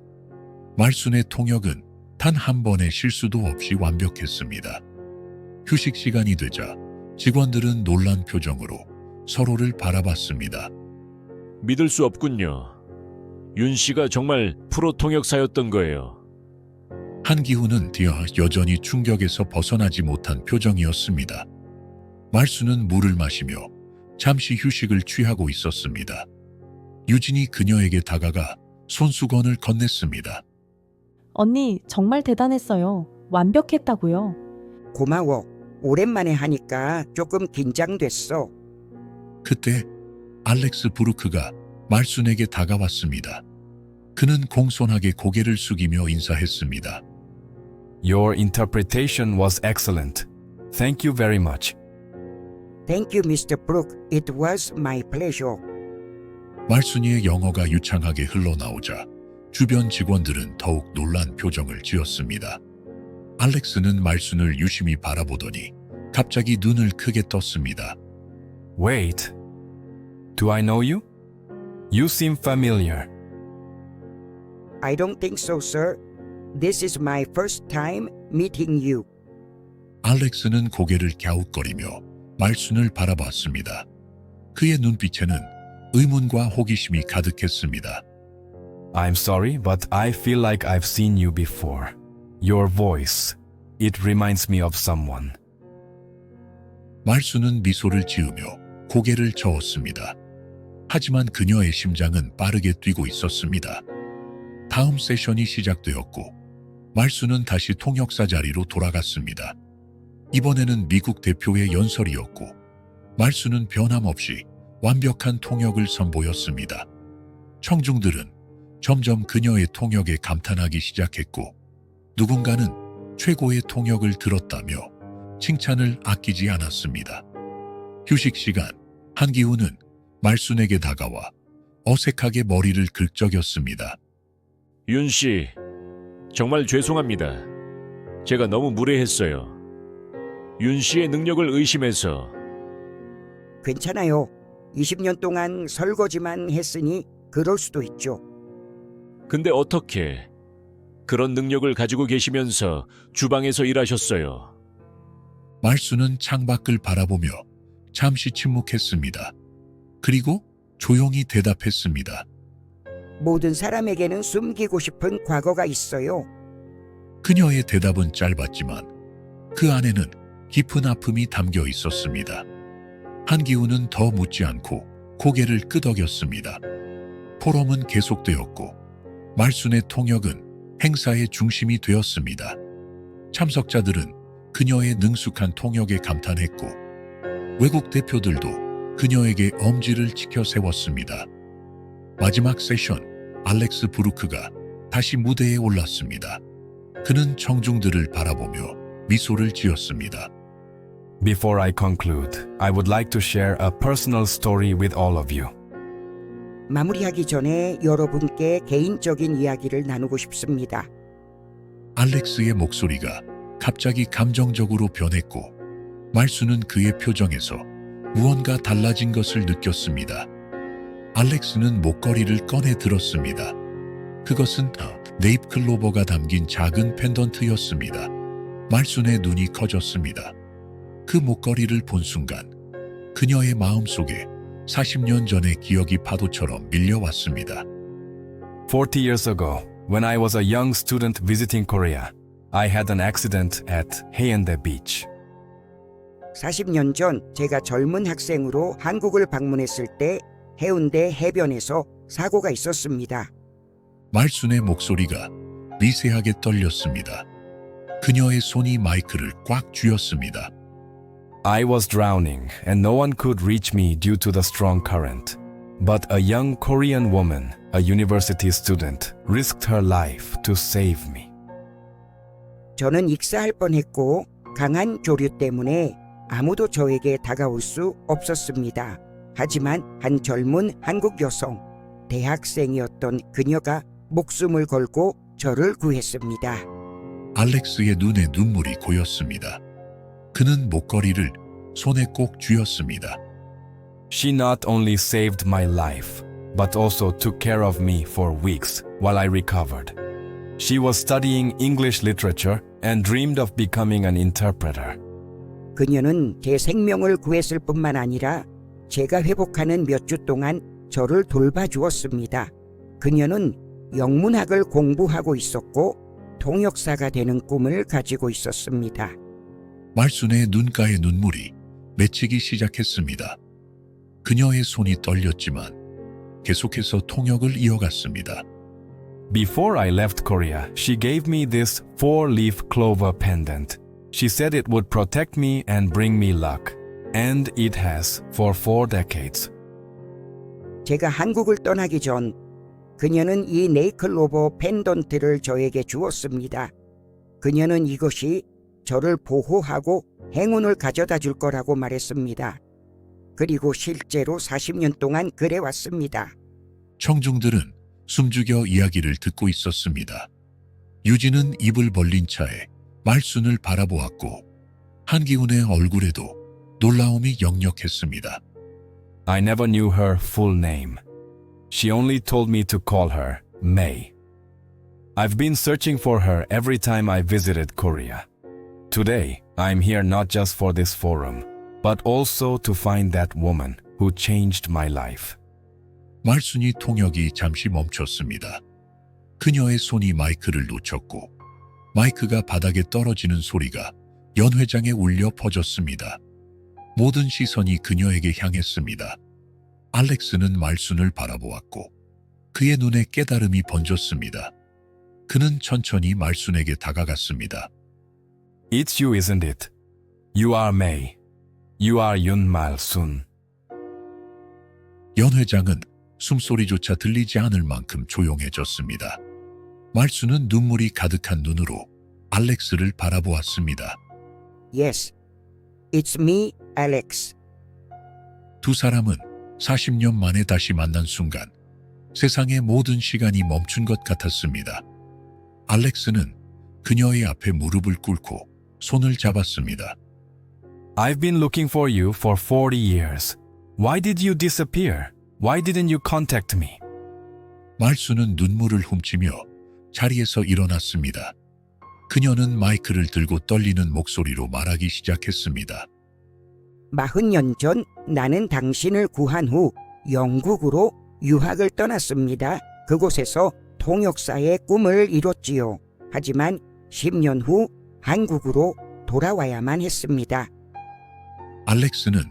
Speaker 2: 말순의 통역은 단 한 번의 실수도 없이 완벽했습니다. 휴식 시간이 되자 직원들은 놀란 표정으로 서로를 바라봤습니다.
Speaker 3: 믿을 수 없군요. 윤 씨가 정말 프로 통역사였던 거예요.
Speaker 2: 한기훈은 뒤어 여전히 충격에서 벗어나지 못한 표정이었습니다. 말수는 물을 마시며 잠시 휴식을 취하고 있었습니다. 유진이 그녀에게 다가가 손수건을 건넸습니다.
Speaker 4: 언니 정말 대단했어요. 완벽했다고요.
Speaker 1: 고마워. 오랜만에 하니까 조금 긴장됐어.
Speaker 2: 그때 알렉스 브루크가 말순에게 다가왔습니다. 그는 공손하게 고개를 숙이며 인사했습니다.
Speaker 7: Your interpretation was excellent. Thank you very much.
Speaker 1: Thank you, Mr. Brook. It was my pleasure.
Speaker 2: 말순이의 영어가 유창하게 흘러나오자 주변 직원들은 더욱 놀란 표정을 지었습니다. 알렉스는 말순을 유심히 바라보더니 갑자기 눈을 크게 떴습니다.
Speaker 7: Wait. Do I know you? You seem familiar.
Speaker 1: I don't think so, sir. This is my first time meeting you.
Speaker 2: 알렉스는 고개를 갸웃거리며 말순을 바라봤습니다. 그의 눈빛에는 의문과 호기심이 가득했습니다.
Speaker 7: I'm sorry, but I feel like I've seen you before. Your voice. It reminds me of someone.
Speaker 2: 말순은 미소를 지으며 고개를 저었습니다. 하지만 그녀의 심장은 빠르게 뛰고 있었습니다. 다음 세션이 시작되었고 말순은 다시 통역사 자리로 돌아갔습니다. 이번에는 미국 대표의 연설이었고 말순은 변함없이 완벽한 통역을 선보였습니다. 청중들은 점점 그녀의 통역에 감탄하기 시작했고 누군가는 최고의 통역을 들었다며 칭찬을 아끼지 않았습니다. 휴식 시간, 한기훈은 말순에게 다가와 어색하게 머리를 긁적였습니다.
Speaker 3: 윤 씨, 정말 죄송합니다. 제가 너무 무례했어요. 윤 씨의 능력을 의심해서.
Speaker 1: 괜찮아요. 20년 동안 설거지만 했으니 그럴 수도 있죠.
Speaker 3: 근데 어떻게 그런 능력을 가지고 계시면서 주방에서 일하셨어요?
Speaker 2: 말순은 창밖을 바라보며 잠시 침묵했습니다. 그리고 조용히 대답했습니다.
Speaker 1: 모든 사람에게는 숨기고 싶은 과거가 있어요.
Speaker 2: 그녀의 대답은 짧았지만 그 안에는 깊은 아픔이 담겨 있었습니다. 한기훈은 더 묻지 않고 고개를 끄덕였습니다. 포럼은 계속되었고 말순의 통역은 행사의 중심이 되었습니다. 참석자들은 그녀의 능숙한 통역에 감탄했고 외국 대표들도 그녀에게 엄지를 치켜 세웠습니다. 마지막 세션, 알렉스 브루크가 다시 무대에 올랐습니다. 그는 청중들을 바라보며 미소를 지었습니다.
Speaker 7: Before I conclude, I would like to share a personal story with all of you.
Speaker 1: 마무리하기 전에 여러분께 개인적인 이야기를 나누고 싶습니다.
Speaker 2: 알렉스의 목소리가 갑자기 감정적으로 변했고 말수는 그의 표정에서 무언가 달라진 것을 느꼈습니다. 알렉스는 목걸이를 꺼내 들었습니다. 그것은 네잎클로버가 담긴 작은 펜던트였습니다. 말순의 눈이 커졌습니다. 그 목걸이를 본 순간 그녀의 마음속에 40년 전의 기억이 파도처럼 밀려왔습니다.
Speaker 7: 40 years ago, when I was a young student visiting Korea, I had an accident at Haeundae Beach.
Speaker 1: 40년 전 제가 젊은 학생으로 한국을 방문했을 때 해운대 해변에서 사고가 있었습니다.
Speaker 2: 말순의 목소리가 미세하게 떨렸습니다. 그녀의 손이 마이크를 꽉 쥐었습니다.
Speaker 7: I was drowning and no one could reach me due to the strong current. But a young Korean woman, a university student, risked her life to save me.
Speaker 1: 저는 익사할 뻔했고 강한 조류 때문에 아무도 저에게 다가올 수 없었습니다. 하지만 한 젊은 한국 여성, 대학생이었던 그녀가 목숨을 걸고 저를 구했습니다.
Speaker 2: 알렉스의 눈에 눈물이 고였습니다. 그는 목걸이를 손에 꼭 쥐었습니다.
Speaker 7: She not only saved my life, but also took care of me for weeks while I recovered. She was studying English literature and dreamed of becoming an interpreter.
Speaker 1: 그녀는 제 생명을 구했을 뿐만 아니라 제가 회복하는 몇 주 동안 저를 돌봐주었습니다. 그녀는 영문학을 공부하고 있었고 통역사가 되는 꿈을 가지고 있었습니다.
Speaker 2: 말순의 눈가에 눈물이 맺히기 시작했습니다. 그녀의 손이 떨렸지만 계속해서 통역을 이어갔습니다.
Speaker 7: Before I left Korea, she gave me this 4-leaf clover pendant. She said it would protect me and bring me luck. And it has for 4 decades.
Speaker 1: 제가 한국을 떠나기 전 그녀는 이 네이클로버 펜던트를 저에게 주었습니다. 그녀는 이것이 저를 보호하고 행운을 가져다 줄 거라고 말했습니다. 그리고 실제로 40년 동안 그래왔습니다.
Speaker 2: 청중들은 숨죽여 이야기를 듣고 있었습니다. 유진은 입을 벌린 차에 말순을 바라보았고 한기훈의 얼굴에도 놀라움이 역력했습니다.
Speaker 7: I never knew her full name. She only told me to call her May. I've been searching for her every time I visited Korea. Today, I'm here not just for this forum, but also to find that woman who changed my life.
Speaker 2: 말순이 통역이 잠시 멈췄습니다. 그녀의 손이 마이크를 놓쳤고 마이크가 바닥에 떨어지는 소리가 연회장에 울려 퍼졌습니다. 모든 시선이 그녀에게 향했습니다. 알렉스는 말순을 바라보았고 그의 눈에 깨달음이 번졌습니다. 그는 천천히 말순에게 다가갔습니다.
Speaker 7: It's you, isn't it? You are May. You are Yoon Mal-sun.
Speaker 2: 연 회장은 숨소리조차 들리지 않을 만큼 조용해졌습니다. 말순은 눈물이 가득한 눈으로 알렉스를 바라보았습니다.
Speaker 1: Yes, it's me, Alex.
Speaker 2: 두 사람은 40년 만에 다시 만난 순간 세상의 모든 시간이 멈춘 것 같았습니다. 알렉스는 그녀의 앞에 무릎을 꿇고 손을 잡았습니다.
Speaker 7: I've been looking for you for 40 years. Why did you disappear? Why didn't you contact me?
Speaker 2: 말순은 눈물을 훔치며 자리에서 일어났습니다. 그녀는 마이크를 들고 떨리는 목소리로 말하기 시작했습니다.
Speaker 1: 40년 전 나는 당신을 구한 후 영국으로 유학을 떠났습니다. 그곳에서 통역사의 꿈을 이뤘지요. 하지만 10년 후 한국으로 돌아와야만 했습니다.
Speaker 2: 알렉스는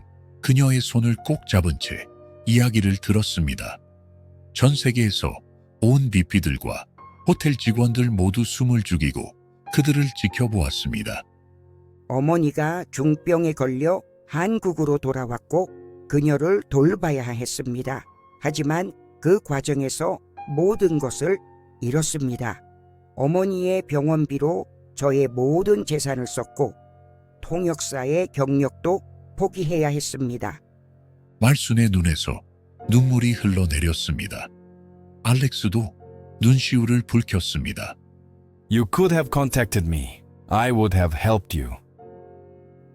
Speaker 2: 그녀의 손을 꼭 잡은 채 이야기를 들었습니다. 전 세계에서 온 BP들과 호텔 직원들 모두 숨을 죽이고 그들을 지켜보았습니다.
Speaker 1: 어머니가 중병에 걸려 한국으로 돌아왔고 그녀를 돌봐야 했습니다. 하지만 그 과정에서 모든 것을 잃었습니다. 어머니의 병원비로 저의 모든 재산을 썼고 통역사의 경력도 포기해야 했습니다.
Speaker 2: 말순의 눈에서 눈물이 흘러내렸습니다. 알렉스도 눈시울을 붉혔습니다.
Speaker 7: You could have contacted me. I would have helped you.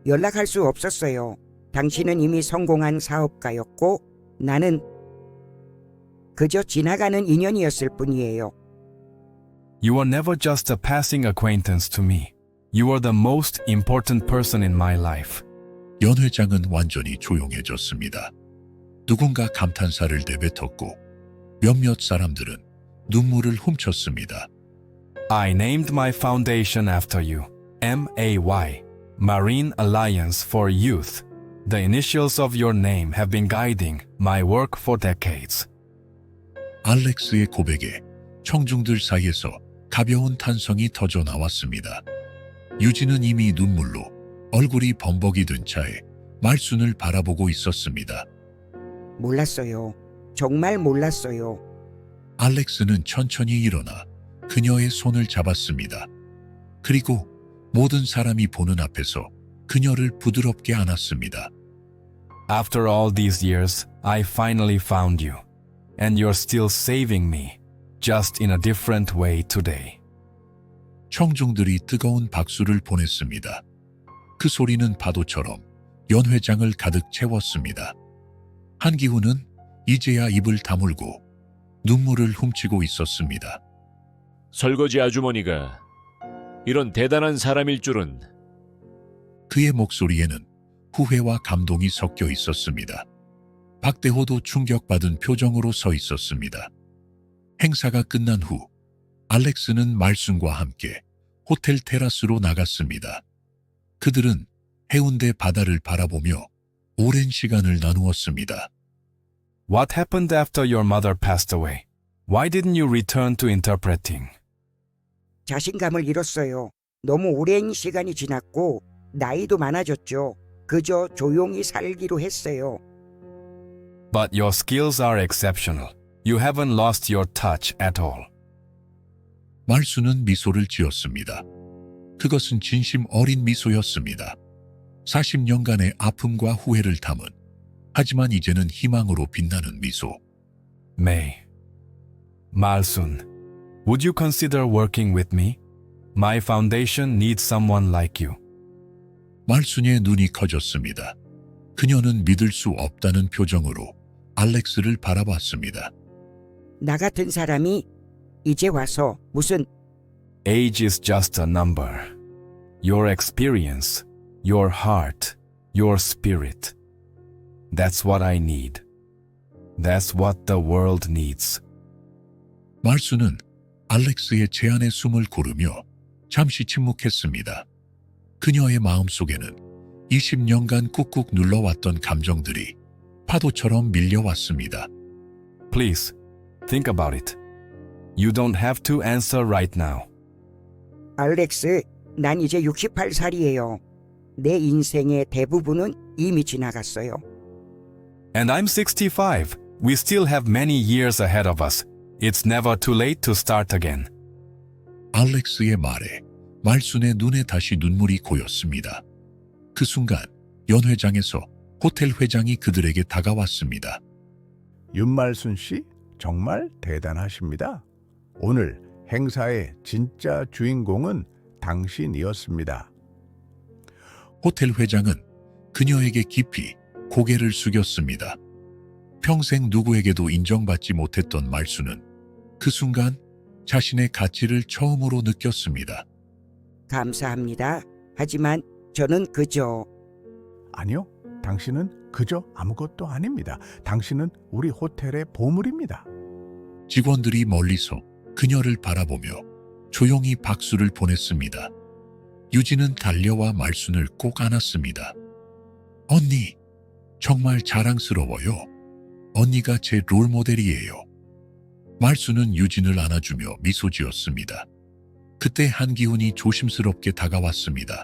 Speaker 1: 연락할 수 없었어요. 당신은 이미 성공한 사업가였고 나는 그저 지나가는 인연이었을 뿐이에요.
Speaker 7: You were never just a passing acquaintance to me. You were the most important person in my life.
Speaker 2: 연 회장은 완전히 조용해졌습니다. 누군가 감탄사를 내뱉었고 몇몇 사람들은 눈물을 훔쳤습니다.
Speaker 7: I named my foundation after you. MAY. Marine Alliance for Youth. The initials of your name have been guiding my work for decades.
Speaker 2: 알렉스의 고백에 청중들 사이에서 가벼운 탄성이 터져 나왔습니다. 유진은 이미 눈물로 얼굴이 범벅이 든 차에 말순을 바라보고 있었습니다.
Speaker 1: 몰랐어요. 정말 몰랐어요.
Speaker 2: 알렉스는 천천히 일어나 그녀의 손을 잡았습니다. 그리고 모든 사람이 보는 앞에서 그녀를 부드럽게 안았습니다.
Speaker 7: After all these years, I finally found you. And you're still saving me, just in a different way today.
Speaker 2: 청중들이 뜨거운 박수를 보냈습니다. 그 소리는 파도처럼 연 회장을 가득 채웠습니다. 한기훈은 이제야 입을 다물고 눈물을 훔치고 있었습니다.
Speaker 3: 설거지 아주머니가 이런 대단한 사람일 줄은.
Speaker 2: 그의 목소리에는 후회와 감동이 섞여 있었습니다. 박대호도 충격받은 표정으로 서 있었습니다. 행사가 끝난 후 알렉스는 말순과 함께 호텔 테라스로 나갔습니다. 그들은 해운대 바다를 바라보며 오랜 시간을 나누었습니다.
Speaker 7: What happened after your mother passed away? Why didn't you return to interpreting?
Speaker 1: 자신감을 잃었어요. 너무 오랜 시간이 지났고 나이도 많아졌죠. 그저 조용히 살기로 했어요.
Speaker 7: But your skills are exceptional. You haven't lost your touch at all.
Speaker 2: 말순은 미소를 지었습니다. 그것은 진심 어린 미소였습니다. 40년간의 아픔과 후회를 담은 하지만 이제는 희망으로 빛나는 미소.
Speaker 7: May. Malsun, would you consider working with me? My foundation needs someone like you.
Speaker 2: 말순의 눈이 커졌습니다. 그녀는 믿을 수 없다는 표정으로 알렉스를 바라봤습니다.
Speaker 1: 나 같은 사람이 이제 와서 무슨
Speaker 7: Age is just a number. Your experience, your heart, your spirit. That's what I need. That's what the world needs.
Speaker 2: 말순은 알렉스의 제안에 숨을 고르며 잠시 침묵했습니다. 그녀의 마음속에는 20년간 꾹꾹 눌러왔던 감정들이 파도처럼 밀려왔습니다.
Speaker 7: Please, think about it. You don't have to answer right now.
Speaker 1: 알렉스, 난 이제 68살이에요. 내 인생의 대부분은 이미 지나갔어요.
Speaker 7: And I'm 65. We still have many years ahead of us. It's never too late to start again.
Speaker 2: 알렉스의 말에 말순의 눈에 다시 눈물이 고였습니다. 그 순간 연 회장에서 호텔 회장이 그들에게 다가왔습니다.
Speaker 6: 윤말순 씨 정말 대단하십니다. 오늘 행사의 진짜 주인공은 당신이었습니다.
Speaker 2: 호텔 회장은 그녀에게 깊이 고개를 숙였습니다. 평생 누구에게도 인정받지 못했던 말순은 그 순간 자신의 가치를 처음으로 느꼈습니다.
Speaker 1: 감사합니다. 하지만 저는 그저
Speaker 6: 아니요, 당신은 그저 아무것도 아닙니다. 당신은 우리 호텔의 보물입니다.
Speaker 2: 직원들이 멀리서 그녀를 바라보며 조용히 박수를 보냈습니다. 유진은 달려와 말순을 꼭 안았습니다. 언니, 정말 자랑스러워요. 언니가 제 롤모델이에요. 말순은 유진을 안아주며 미소 지었습니다. 그때 한기훈이 조심스럽게 다가왔습니다.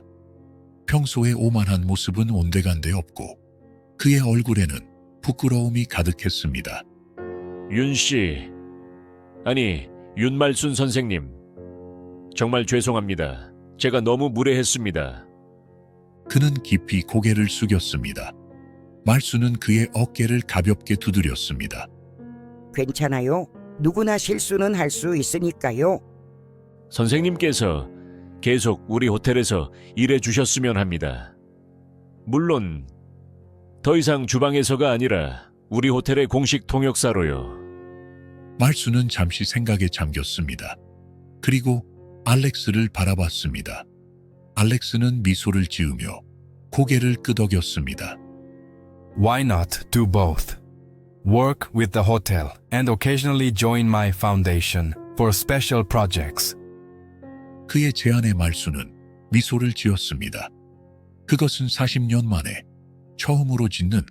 Speaker 2: 평소에 오만한 모습은 온데간데 없고 그의 얼굴에는 부끄러움이 가득했습니다.
Speaker 3: 윤 씨, 아니 윤말순 선생님, 정말 죄송합니다. 제가 너무 무례했습니다.
Speaker 2: 그는 깊이 고개를 숙였습니다. 말순은 그의 어깨를 가볍게 두드렸습니다.
Speaker 1: 괜찮아요. 누구나 실수는 할 수 있으니까요.
Speaker 3: 선생님께서 계속 우리 호텔에서 일해 주셨으면 합니다. 물론 더 이상 주방에서가 아니라 우리 호텔의 공식 통역사로요.
Speaker 2: 말순은 잠시 생각에 잠겼습니다. 그리고 알렉스를 바라봤습니다. 알렉스는 미소를 지으며 고개를 끄덕였습니다.
Speaker 7: Why not do both? Work with the hotel and occasionally join my foundation for special projects.
Speaker 2: 그의 제안에 말순은 미소를 지었습니다. 그것은 40년 만에 처음으로 짓는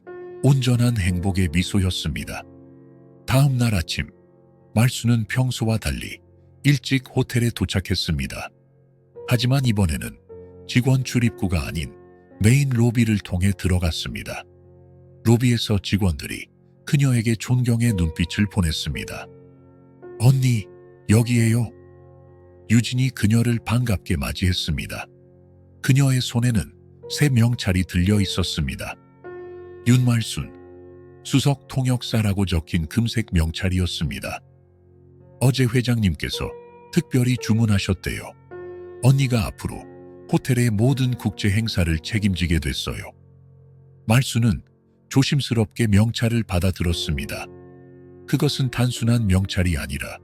Speaker 2: 온전한 행복의 미소였습니다. 다음 날 아침, 말순은 평소와 달리 일찍 호텔에 도착했습니다. 하지만 이번에는 직원 출입구가 아닌 메인 로비를 통해 들어갔습니다. 로비에서 직원들이 그녀에게 존경의 눈빛을 보냈습니다. 언니, 여기에요. 유진이 그녀를 반갑게 맞이했습니다. 그녀의 손에는 새 명찰이 들려 있었습니다. 윤말순, 수석 통역사라고 적힌 금색 명찰이었습니다. 어제 회장님께서 특별히 주문하셨대요. 언니가 앞으로 호텔의 모든 국제 행사를 책임지게 됐어요. 말순은 조심스럽게 명찰을 받아들었습니다. 그것은 단순한 명찰이 아니라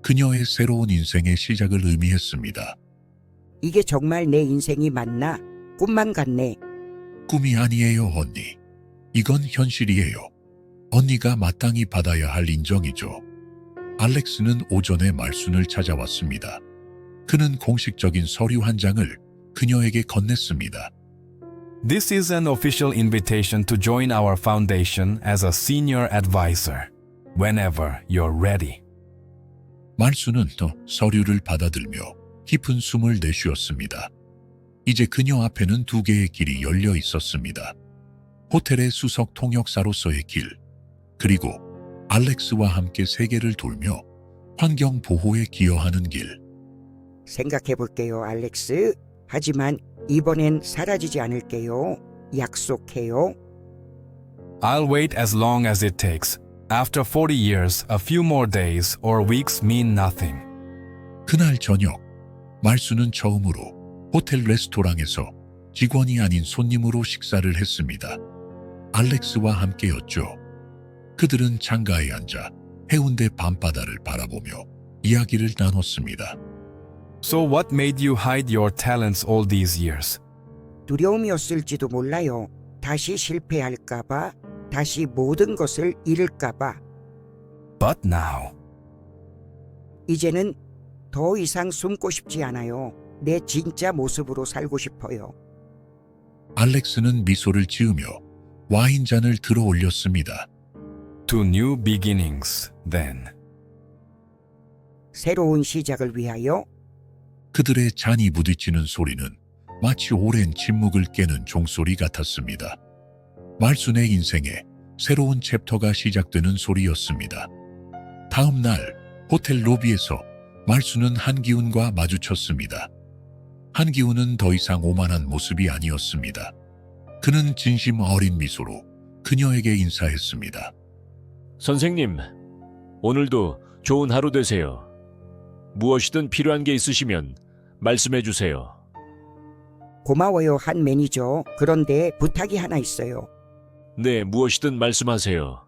Speaker 2: 그녀의 새로운 인생의 시작을 의미했습니다.
Speaker 1: 이게 정말 내 인생이 맞나? 꿈만 같네.
Speaker 2: 꿈이 아니에요, 언니. 이건 현실이에요. 언니가 마땅히 받아야 할 인정이죠. 알렉스는 오전에 말순을 찾아왔습니다. 그는 공식적인 서류 한 장을 그녀에게 건넸습니다.
Speaker 7: This is an official invitation to join our foundation as a senior advisor. Whenever you're ready.
Speaker 2: 말순은 또 서류를 받아들며 깊은 숨을 내쉬었습니다. 이제 그녀 앞에는 두 개의 길이 열려 있었습니다. 호텔의 수석 통역사로서의 길, 그리고 알렉스와 함께 세계를 돌며 환경 보호에 기여하는 길.
Speaker 1: 생각해 볼게요, 알렉스. 하지만 이번엔 사라지지 않을게요. 약속해요.
Speaker 7: I'll wait as long as it takes. After 40 years, a few more days or weeks mean nothing.
Speaker 2: 그날 저녁, 말순은 처음으로 호텔 레스토랑에서 직원이 아닌 손님으로 식사를 했습니다. 알렉스와 함께였죠. 그들은 창가에 앉아 해운대 밤바다를 바라보며 이야기를 나눴습니다.
Speaker 7: So what made you hide your talents all these years?
Speaker 1: 두려움이었을지도 몰라요. 다시 실패할까봐, 다시 모든 것을 잃을까봐.
Speaker 7: But now,
Speaker 1: 이제는 더 이상 숨고 싶지 않아요. 내 진짜 모습으로 살고 싶어요.
Speaker 2: 알렉스는 미소를 지으며 와인잔을 들어 올렸습니다.
Speaker 7: to new beginnings, then.
Speaker 1: 새로운 시작을 위하여
Speaker 2: 그들의 잔이 부딪히는 소리는 마치 오랜 침묵을 깨는 종소리 같았습니다. 말순의 인생에 새로운 챕터가 시작되는 소리였습니다. 다음 날 호텔 로비에서 말순은 한기훈과 마주쳤습니다. 한기훈은 더 이상 오만한 모습이 아니었습니다. 그는 진심 어린 미소로 그녀에게 인사했습니다.
Speaker 3: 선생님, 오늘도 좋은 하루 되세요. 무엇이든 필요한 게 있으시면 말씀해 주세요.
Speaker 1: 고마워요, 한 매니저. 그런데 부탁이 하나 있어요.
Speaker 3: 네, 무엇이든 말씀하세요.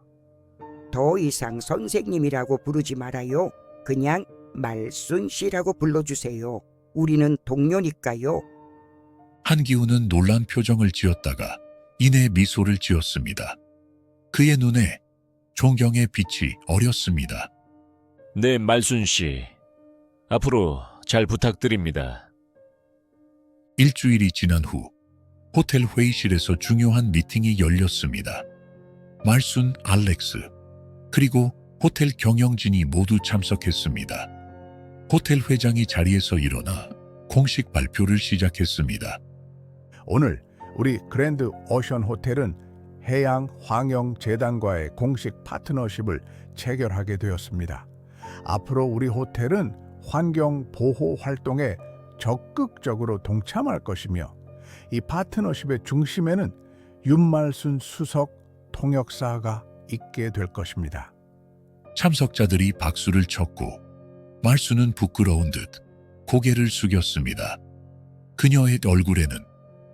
Speaker 1: 더 이상 선생님이라고 부르지 말아요. 그냥 말순 씨라고 불러주세요. 우리는 동료니까요.
Speaker 2: 한기훈은 놀란 표정을 지었다가 이내 미소를 지었습니다. 그의 눈에 존경의 빛이 어렸습니다.
Speaker 3: 네, 말순 씨. 앞으로 잘 부탁드립니다.
Speaker 2: 일주일이 지난 후 호텔 회의실에서 중요한 미팅이 열렸습니다. 말순, 알렉스, 그리고 호텔 경영진이 모두 참석했습니다. 호텔 회장이 자리에서 일어나 공식 발표를 시작했습니다.
Speaker 6: 오늘 우리 그랜드 오션 호텔은 해양 환경 재단과의 공식 파트너십을 체결하게 되었습니다. 앞으로 우리 호텔은 환경 보호 활동에 적극적으로 동참할 것이며 이 파트너십의 중심에는 윤말순 수석 통역사가 있게 될 것입니다.
Speaker 2: 참석자들이 박수를 쳤고 말순은 부끄러운 듯 고개를 숙였습니다. 그녀의 얼굴에는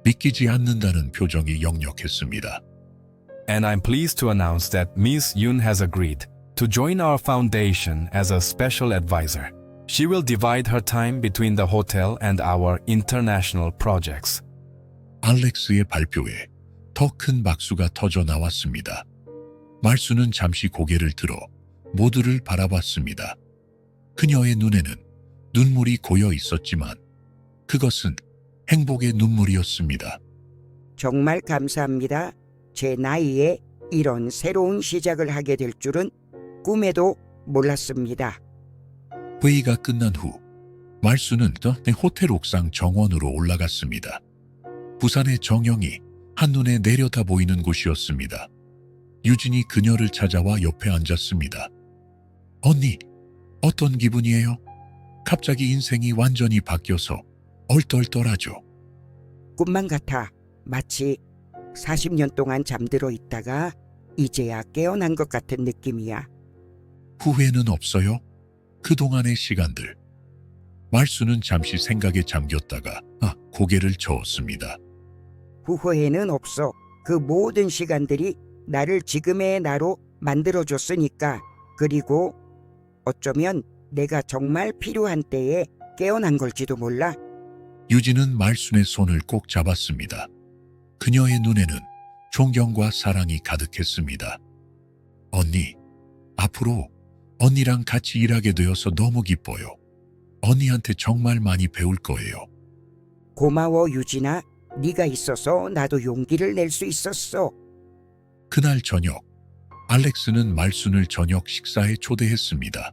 Speaker 2: 믿기지 않는다는 표정이 역력했습니다.
Speaker 7: And I'm pleased to announce that Ms. Yoon has agreed to join our foundation as a special advisor. She will divide her time between the hotel and our international projects.
Speaker 2: 알렉스의 발표에 더 큰 박수가 터져 나왔습니다. 말순은 잠시 고개를 들어 모두를 바라봤습니다. 그녀의 눈에는 눈물이 고여 있었지만 그것은 행복의 눈물이었습니다.
Speaker 1: 정말 감사합니다. 제 나이에 이런 새로운 시작을 하게 될 줄은 꿈에도 몰랐습니다.
Speaker 2: 회의가 끝난 후 말순은 호텔 옥상 정원으로 올라갔습니다. 부산의 정영이 한눈에 내려다 보이는 곳이었습니다. 유진이 그녀를 찾아와 옆에 앉았습니다. 언니, 어떤 기분이에요? 갑자기 인생이 완전히 바뀌어서 얼떨떨하죠.
Speaker 1: 꿈만 같아. 마치 40년 동안 잠들어 있다가 이제야 깨어난 것 같은 느낌이야.
Speaker 2: 후회는 없어요? 그동안의 시간들. 말순은 잠시 생각에 잠겼다가 고개를 저었습니다.
Speaker 1: 후회는 없어. 그 모든 시간들이 나를 지금의 나로 만들어줬으니까. 그리고 어쩌면 내가 정말 필요한 때에 깨어난 걸지도 몰라.
Speaker 2: 유진은 말순의 손을 꼭 잡았습니다. 그녀의 눈에는 존경과 사랑이 가득했습니다. 언니, 앞으로 언니랑 같이 일하게 되어서 너무 기뻐요. 언니한테 정말 많이 배울 거예요.
Speaker 1: 고마워 유진아. 네가 있어서 나도 용기를 낼 수 있었어.
Speaker 2: 그날 저녁, 알렉스는 말순을 저녁 식사에 초대했습니다.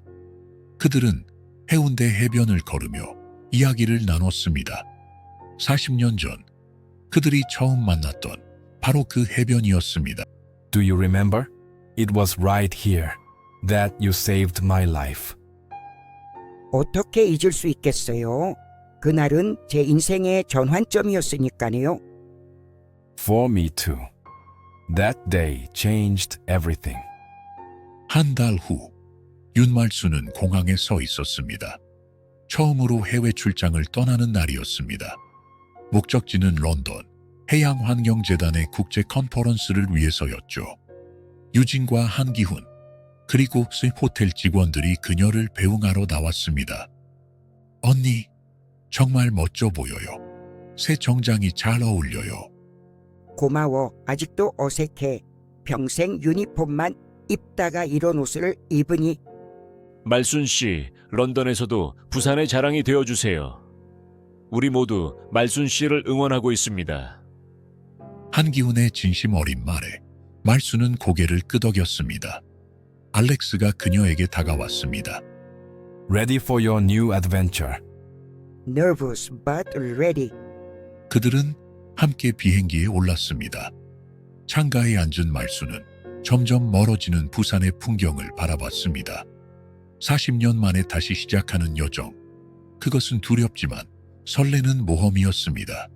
Speaker 2: 그들은 해운대 해변을 걸으며 이야기를 나눴습니다. 40년 전 그들이 처음 만났던 바로 그 해변이었습니다.
Speaker 7: Do you remember? It was right here that you saved my life.
Speaker 1: 어떻게 잊을 수 있겠어요? 그날은 제 인생의 전환점이었으니까요.
Speaker 7: For me too. That day changed everything.
Speaker 2: 한 달 후, 윤말순은 공항에 서 있었습니다. 처음으로 해외 출장을 떠나는 날이었습니다. 목적지는 런던 해양환경재단의 국제 컨퍼런스를 위해서였죠. 유진과 한기훈, 그리고 호텔 직원들이 그녀를 배웅하러 나왔습니다. 언니, 정말 멋져 보여요. 새 정장이 잘 어울려요.
Speaker 1: 고마워. 아직도 어색해. 평생 유니폼만 입다가 이런 옷을 입으니.
Speaker 3: 말순 씨, 런던에서도 부산의 자랑이 되어주세요. 우리 모두 말순 씨를 응원하고 있습니다.
Speaker 2: 한기훈의 진심 어린 말에 말순은 고개를 끄덕였습니다. 알렉스가 그녀에게 다가왔습니다.
Speaker 7: Ready for your new adventure.
Speaker 1: Nervous but ready.
Speaker 2: 그들은 함께 비행기에 올랐습니다. 창가에 앉은 말순은 점점 멀어지는 부산의 풍경을 바라봤습니다. 40년 만에 다시 시작하는 여정. 그것은 두렵지만 설레는 모험이었습니다.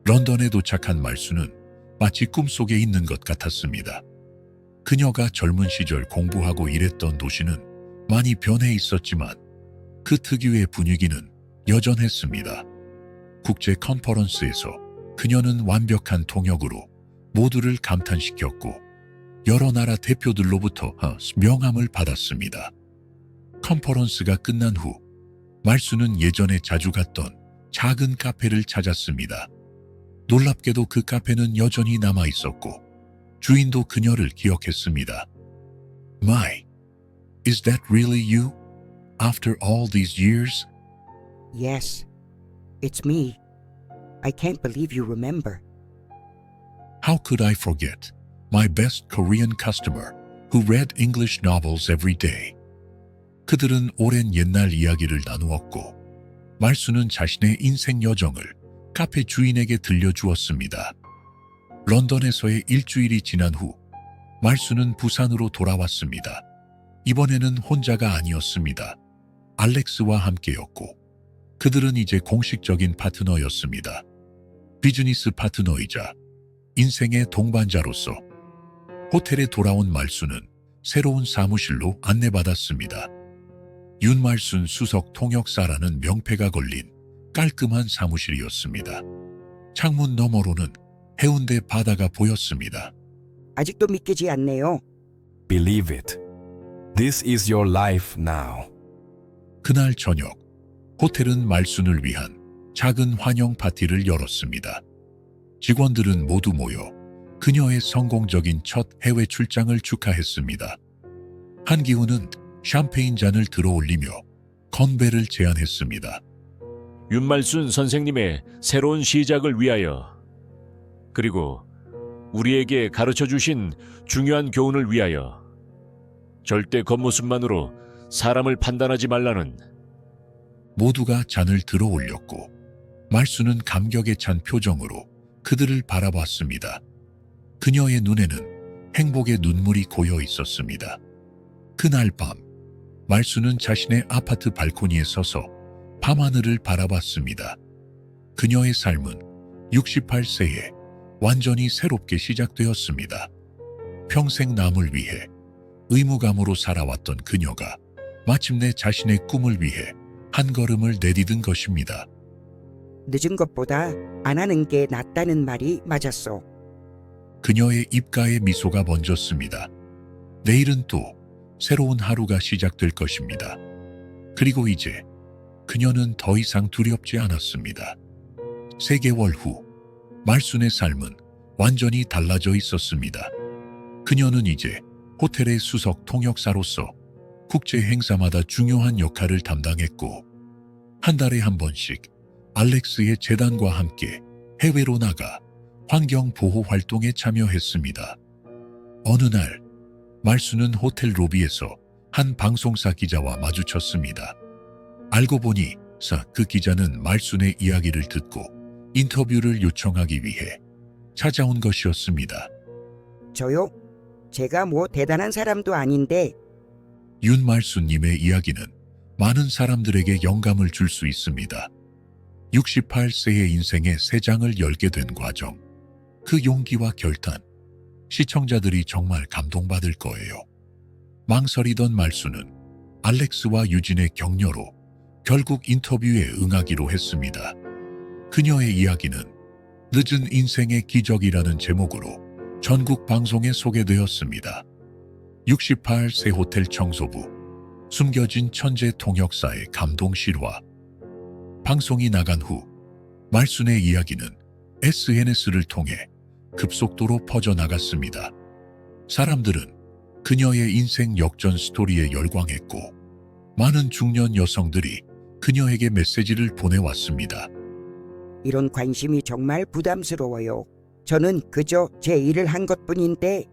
Speaker 2: 런던에 도착한 말순은 마치 꿈속에 있는 것 같았습니다. 그녀가 젊은 시절 공부하고 일했던 도시는 많이 변해 있었지만 그 특유의 분위기는 여전했습니다. 국제 컨퍼런스에서 그녀는 완벽한 통역으로 모두를 감탄시켰고 여러 나라 대표들로부터 명함을 받았습니다. 컨퍼런스가 끝난 후 말순은 예전에 자주 갔던 작은 카페를 찾았습니다. 놀랍게도 그 카페는 여전히 남아 있었고 주인도 그녀를 기억했습니다. My, is that really you? After all these years?
Speaker 1: Yes, it's me. I can't believe you remember.
Speaker 2: How could I forget my best Korean customer who read English novels every day? 그들은 오랜 옛날 이야기를 나누었고 말수는 자신의 인생 여정을 카페 주인에게 들려주었습니다. 런던에서의 일주일이 지난 후 말수는 부산으로 돌아왔습니다. 이번에는 혼자가 아니었습니다. 알렉스와 함께였고 그들은 이제 공식적인 파트너였습니다. 비즈니스 파트너이자 인생의 동반자로서 호텔에 돌아온 말수는 새로운 사무실로 안내받았습니다. 윤말순 수석 통역사라는 명패가 걸린 깔끔한 사무실이었습니다. 창문 너머로는 해운대 바다가 보였습니다.
Speaker 1: 아직도 믿기지 않네요.
Speaker 7: Believe it. This is your life now.
Speaker 2: 그날 저녁, 호텔은 말순을 위한 작은 환영 파티를 열었습니다. 직원들은 모두 모여 그녀의 성공적인 첫 해외 출장을 축하했습니다. 한기훈은 샴페인 잔을 들어올리며 건배를 제안했습니다.
Speaker 3: 윤말순 선생님의 새로운 시작을 위하여, 그리고 우리에게 가르쳐 주신 중요한 교훈을 위하여 절대 겉모습만으로 사람을 판단하지 말라는.
Speaker 2: 모두가 잔을 들어올렸고 말수는 감격에 찬 표정으로 그들을 바라봤습니다. 그녀의 눈에는 행복의 눈물이 고여 있었습니다. 그날 밤 말수는 자신의 아파트 발코니에 서서 밤하늘을 바라봤습니다. 그녀의 삶은 68세에 완전히 새롭게 시작되었습니다. 평생 남을 위해 의무감으로 살아왔던 그녀가 마침내 자신의 꿈을 위해 한 걸음을 내디딘 것입니다.
Speaker 1: 늦은 것보다 안 하는 게 낫다는 말이 맞았어.
Speaker 2: 그녀의 입가에 미소가 번졌습니다. 내일은 또 새로운 하루가 시작될 것입니다. 그리고 이제 그녀는 더 이상 두렵지 않았습니다. 3개월 후 말순의 삶은 완전히 달라져 있었습니다. 그녀는 이제 호텔의 수석 통역사로서 국제 행사마다 중요한 역할을 담당했고 한 달에 한 번씩 알렉스의 재단과 함께 해외로 나가 환경보호 활동에 참여했습니다. 어느 날 말수는 호텔 로비에서 한 방송사 기자와 마주쳤습니다. 알고 보니 그 기자는 말순의 이야기를 듣고 인터뷰를 요청하기 위해 찾아온 것이었습니다.
Speaker 1: 저요? 제가 뭐 대단한 사람도 아닌데
Speaker 2: 윤말수님의 이야기는 많은 사람들에게 영감을 줄 수 있습니다. 68세의 인생의 새 장을 열게 된 과정, 그 용기와 결단, 시청자들이 정말 감동받을 거예요. 망설이던 말수는 알렉스와 유진의 격려로 결국 인터뷰에 응하기로 했습니다. 그녀의 이야기는 늦은 인생의 기적이라는 제목으로 전국 방송에 소개되었습니다. 68세 호텔 청소부, 숨겨진 천재 통역사의 감동 실화. 방송이 나간 후 말순의 이야기는 SNS를 통해 급속도로 퍼져나갔습니다. 사람들은 그녀의 인생 역전 스토리에 열광했고 많은 중년 여성들이 그녀에게 메시지를 보내왔습니다.
Speaker 1: 이런 관심이 정말 부담스러워요. 저는 그저 제 일을 한 것뿐인데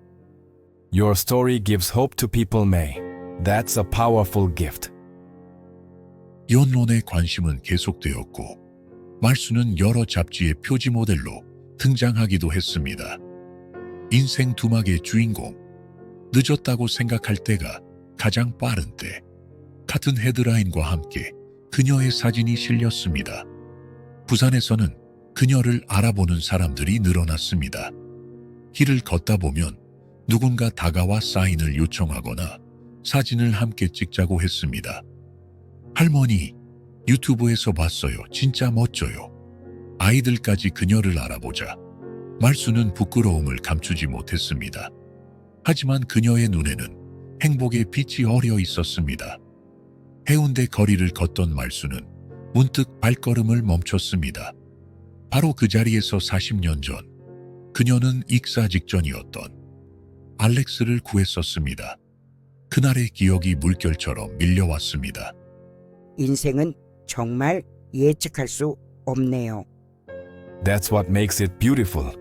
Speaker 7: Your story gives hope to people, May. That's a powerful gift.
Speaker 2: 연론의 관심은 계속되었고 말수는 여러 잡지의 표지 모델로 등장하기도 했습니다. 인생 두막의 주인공, 늦었다고 생각할 때가 가장 빠른 때 같은 헤드라인과 함께 그녀의 사진이 실렸습니다. 부산에서는 그녀를 알아보는 사람들이 늘어났습니다. 길을 걷다 보면 누군가 다가와 사인을 요청하거나 사진을 함께 찍자고 했습니다. 할머니, 유튜브에서 봤어요. 진짜 멋져요. 아이들까지 그녀를 알아보자 말수는 부끄러움을 감추지 못했습니다. 하지만 그녀의 눈에는 행복의 빛이 어려 있었습니다. 해운대 거리를 걷던 말수는 문득 발걸음을 멈췄습니다. 바로 그 자리에서 40년 전 그녀는 익사 직전이었던 알렉스를 구했었습니다. 그날의 기억이 물결처럼 밀려왔습니다.
Speaker 1: 인생은 정말 예측할 수 없네요.
Speaker 7: That's what makes it beautiful.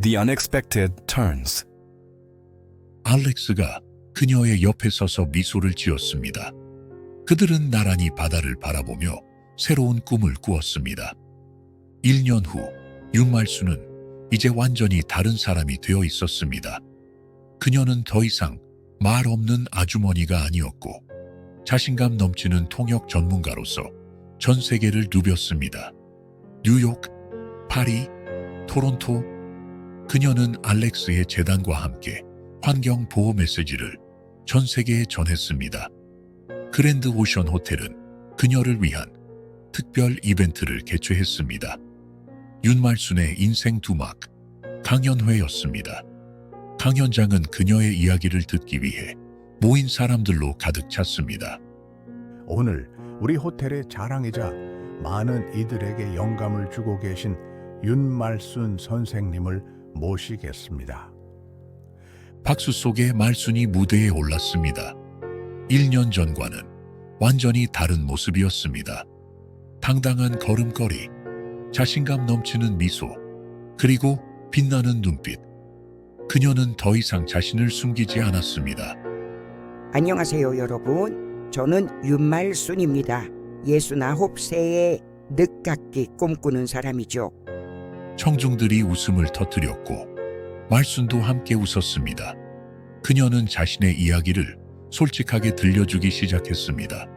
Speaker 7: The unexpected turns.
Speaker 2: 알렉스가 그녀의 옆에 서서 미소를 지었습니다. 그들은 나란히 바다를 바라보며 새로운 꿈을 꾸었습니다. 1년 후 윤말수는 이제 완전히 다른 사람이 되어 있었습니다. 그녀는 더 이상 말 없는 아주머니가 아니었고 자신감 넘치는 통역 전문가로서 전 세계를 누볐습니다. 뉴욕, 파리, 토론토. 그녀는 알렉스의 재단과 함께 환경 보호 메시지를 전 세계에 전했습니다. 그랜드 오션 호텔은 그녀를 위한 특별 이벤트를 개최했습니다. 윤말순의 인생 두막 강연회였습니다. 강연장은 그녀의 이야기를 듣기 위해 모인 사람들로 가득 찼습니다.
Speaker 6: 오늘 우리 호텔의 자랑이자 많은 이들에게 영감을 주고 계신 윤말순 선생님을 모시겠습니다.
Speaker 2: 박수 속에 말순이 무대에 올랐습니다. 1년 전과는 완전히 다른 모습이었습니다. 당당한 걸음걸이, 자신감 넘치는 미소, 그리고 빛나는 눈빛. 그녀는 더 이상 자신을 숨기지 않았습니다.
Speaker 1: 안녕하세요, 여러분. 저는 윤말순입니다. 69세의 늦깎이 꿈꾸는 사람이죠.
Speaker 2: 청중들이 웃음을 터뜨렸고 말순도 함께 웃었습니다. 그녀는 자신의 이야기를 솔직하게 들려주기 시작했습니다.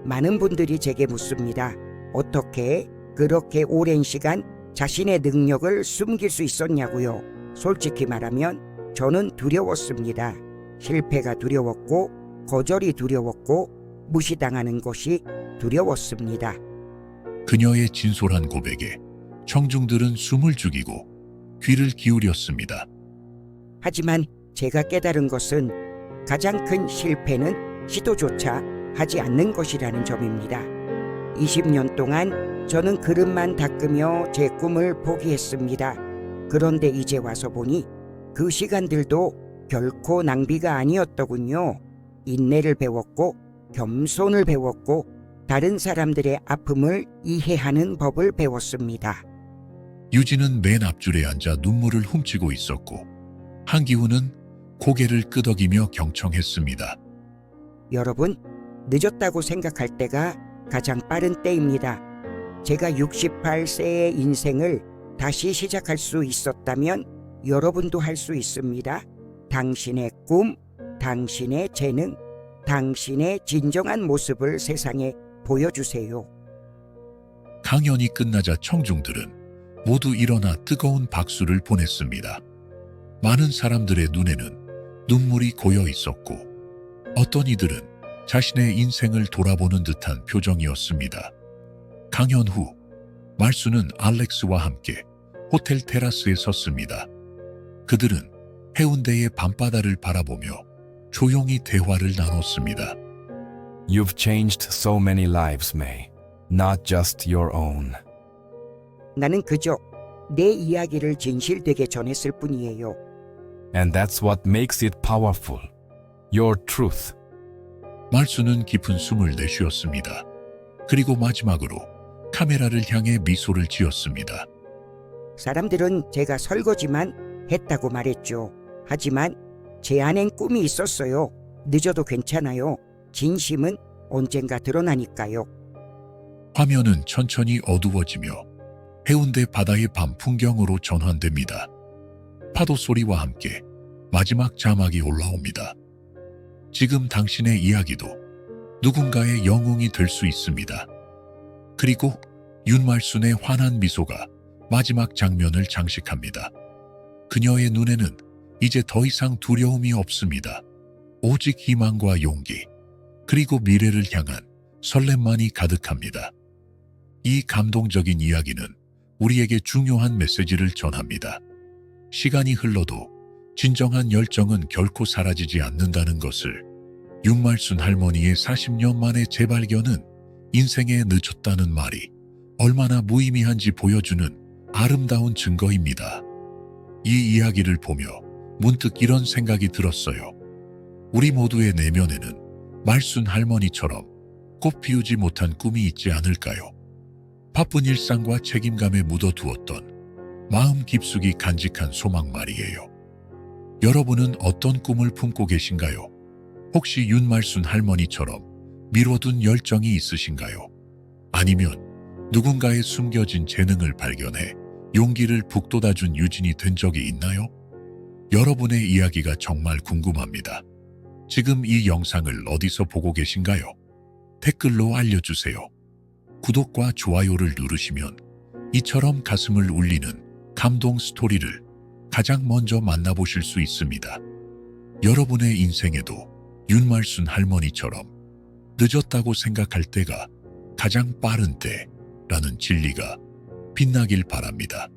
Speaker 1: 많은 분들이 제게 묻습니다. 어떻게 그렇게 오랜 시간 자신의 능력을 숨길 수 있었냐고요. 솔직히 말하면 저는 두려웠습니다. 실패가 두려웠고 거절이 두려웠고 무시당하는 것이 두려웠습니다.
Speaker 2: 그녀의 진솔한 고백에 청중들은 숨을 죽이고 귀를 기울였습니다.
Speaker 1: 하지만 제가 깨달은 것은 가장 큰 실패는 시도조차 하지 않는 것이라는 점입니다. 20년 동안 저는 그릇만 닦으며 제 꿈을 포기했습니다. 그런데 이제 와서 보니 그 시간들도 결코 낭비가 아니었더군요. 인내를 배웠고 겸손을 배웠고 다른 사람들의 아픔을 이해하는 법을 배웠습니다.
Speaker 2: 유진은 맨 앞줄에 앉아 눈물을 훔치고 있었고 한기훈은 고개를 끄덕이며 경청했습니다.
Speaker 1: 여러분, 늦었다고 생각할 때가 가장 빠른 때입니다. 제가 68세의 인생을 다시 시작할 수 있었다면 여러분도 할 수 있습니다. 당신의 꿈, 당신의 재능, 당신의 진정한 모습을 세상에 보여주세요.
Speaker 2: 강연이 끝나자 청중들은 모두 일어나 뜨거운 박수를 보냈습니다. 많은 사람들의 눈에는 눈물이 고여 있었고 어떤 이들은 자신의 인생을 돌아보는 듯한 표정이었습니다. 강연 후 말수는 알렉스와 함께 호텔 테라스에 섰습니다. 그들은 해운대의 밤바다를 바라보며 조용히 대화를 나눴습니다.
Speaker 7: You've changed so many lives, May. Not just your own.
Speaker 1: 나는 그저 내 이야기를 진실되게 전했을 뿐이에요.
Speaker 7: And that's what makes it powerful. Your truth.
Speaker 2: 말수는 깊은 숨을 내쉬었습니다. 그리고 마지막으로 카메라를 향해 미소를 지었습니다.
Speaker 1: 사람들은 제가 설거지만 했다고 말했죠. 하지만 제 안엔 꿈이 있었어요. 늦어도 괜찮아요. 진심은 언젠가 드러나니까요.
Speaker 2: 화면은 천천히 어두워지며 해운대 바다의 밤 풍경으로 전환됩니다. 파도 소리와 함께 마지막 자막이 올라옵니다. 지금 당신의 이야기도 누군가의 영웅이 될 수 있습니다. 그리고 윤말순의 환한 미소가 마지막 장면을 장식합니다. 그녀의 눈에는 이제 더 이상 두려움이 없습니다. 오직 희망과 용기, 그리고 미래를 향한 설렘만이 가득합니다. 이 감동적인 이야기는 우리에게 중요한 메시지를 전합니다. 시간이 흘러도 진정한 열정은 결코 사라지지 않는다는 것을. 윤말순 할머니의 40년 만의 재발견은 인생에 늦었다는 말이 얼마나 무의미한지 보여주는 아름다운 증거입니다. 이 이야기를 보며 문득 이런 생각이 들었어요. 우리 모두의 내면에는 말순 할머니처럼 꽃 피우지 못한 꿈이 있지 않을까요? 바쁜 일상과 책임감에 묻어두었던 마음 깊숙이 간직한 소망 말이에요. 여러분은 어떤 꿈을 품고 계신가요? 혹시 윤말순 할머니처럼 미뤄둔 열정이 있으신가요? 아니면 누군가의 숨겨진 재능을 발견해 용기를 북돋아준 유진이 된 적이 있나요? 여러분의 이야기가 정말 궁금합니다. 지금 이 영상을 어디서 보고 계신가요? 댓글로 알려주세요. 구독과 좋아요를 누르시면 이처럼 가슴을 울리는 감동 스토리를 가장 먼저 만나보실 수 있습니다. 여러분의 인생에도 윤말순 할머니처럼 늦었다고 생각할 때가 가장 빠른 때라는 진리가 빛나길 바랍니다.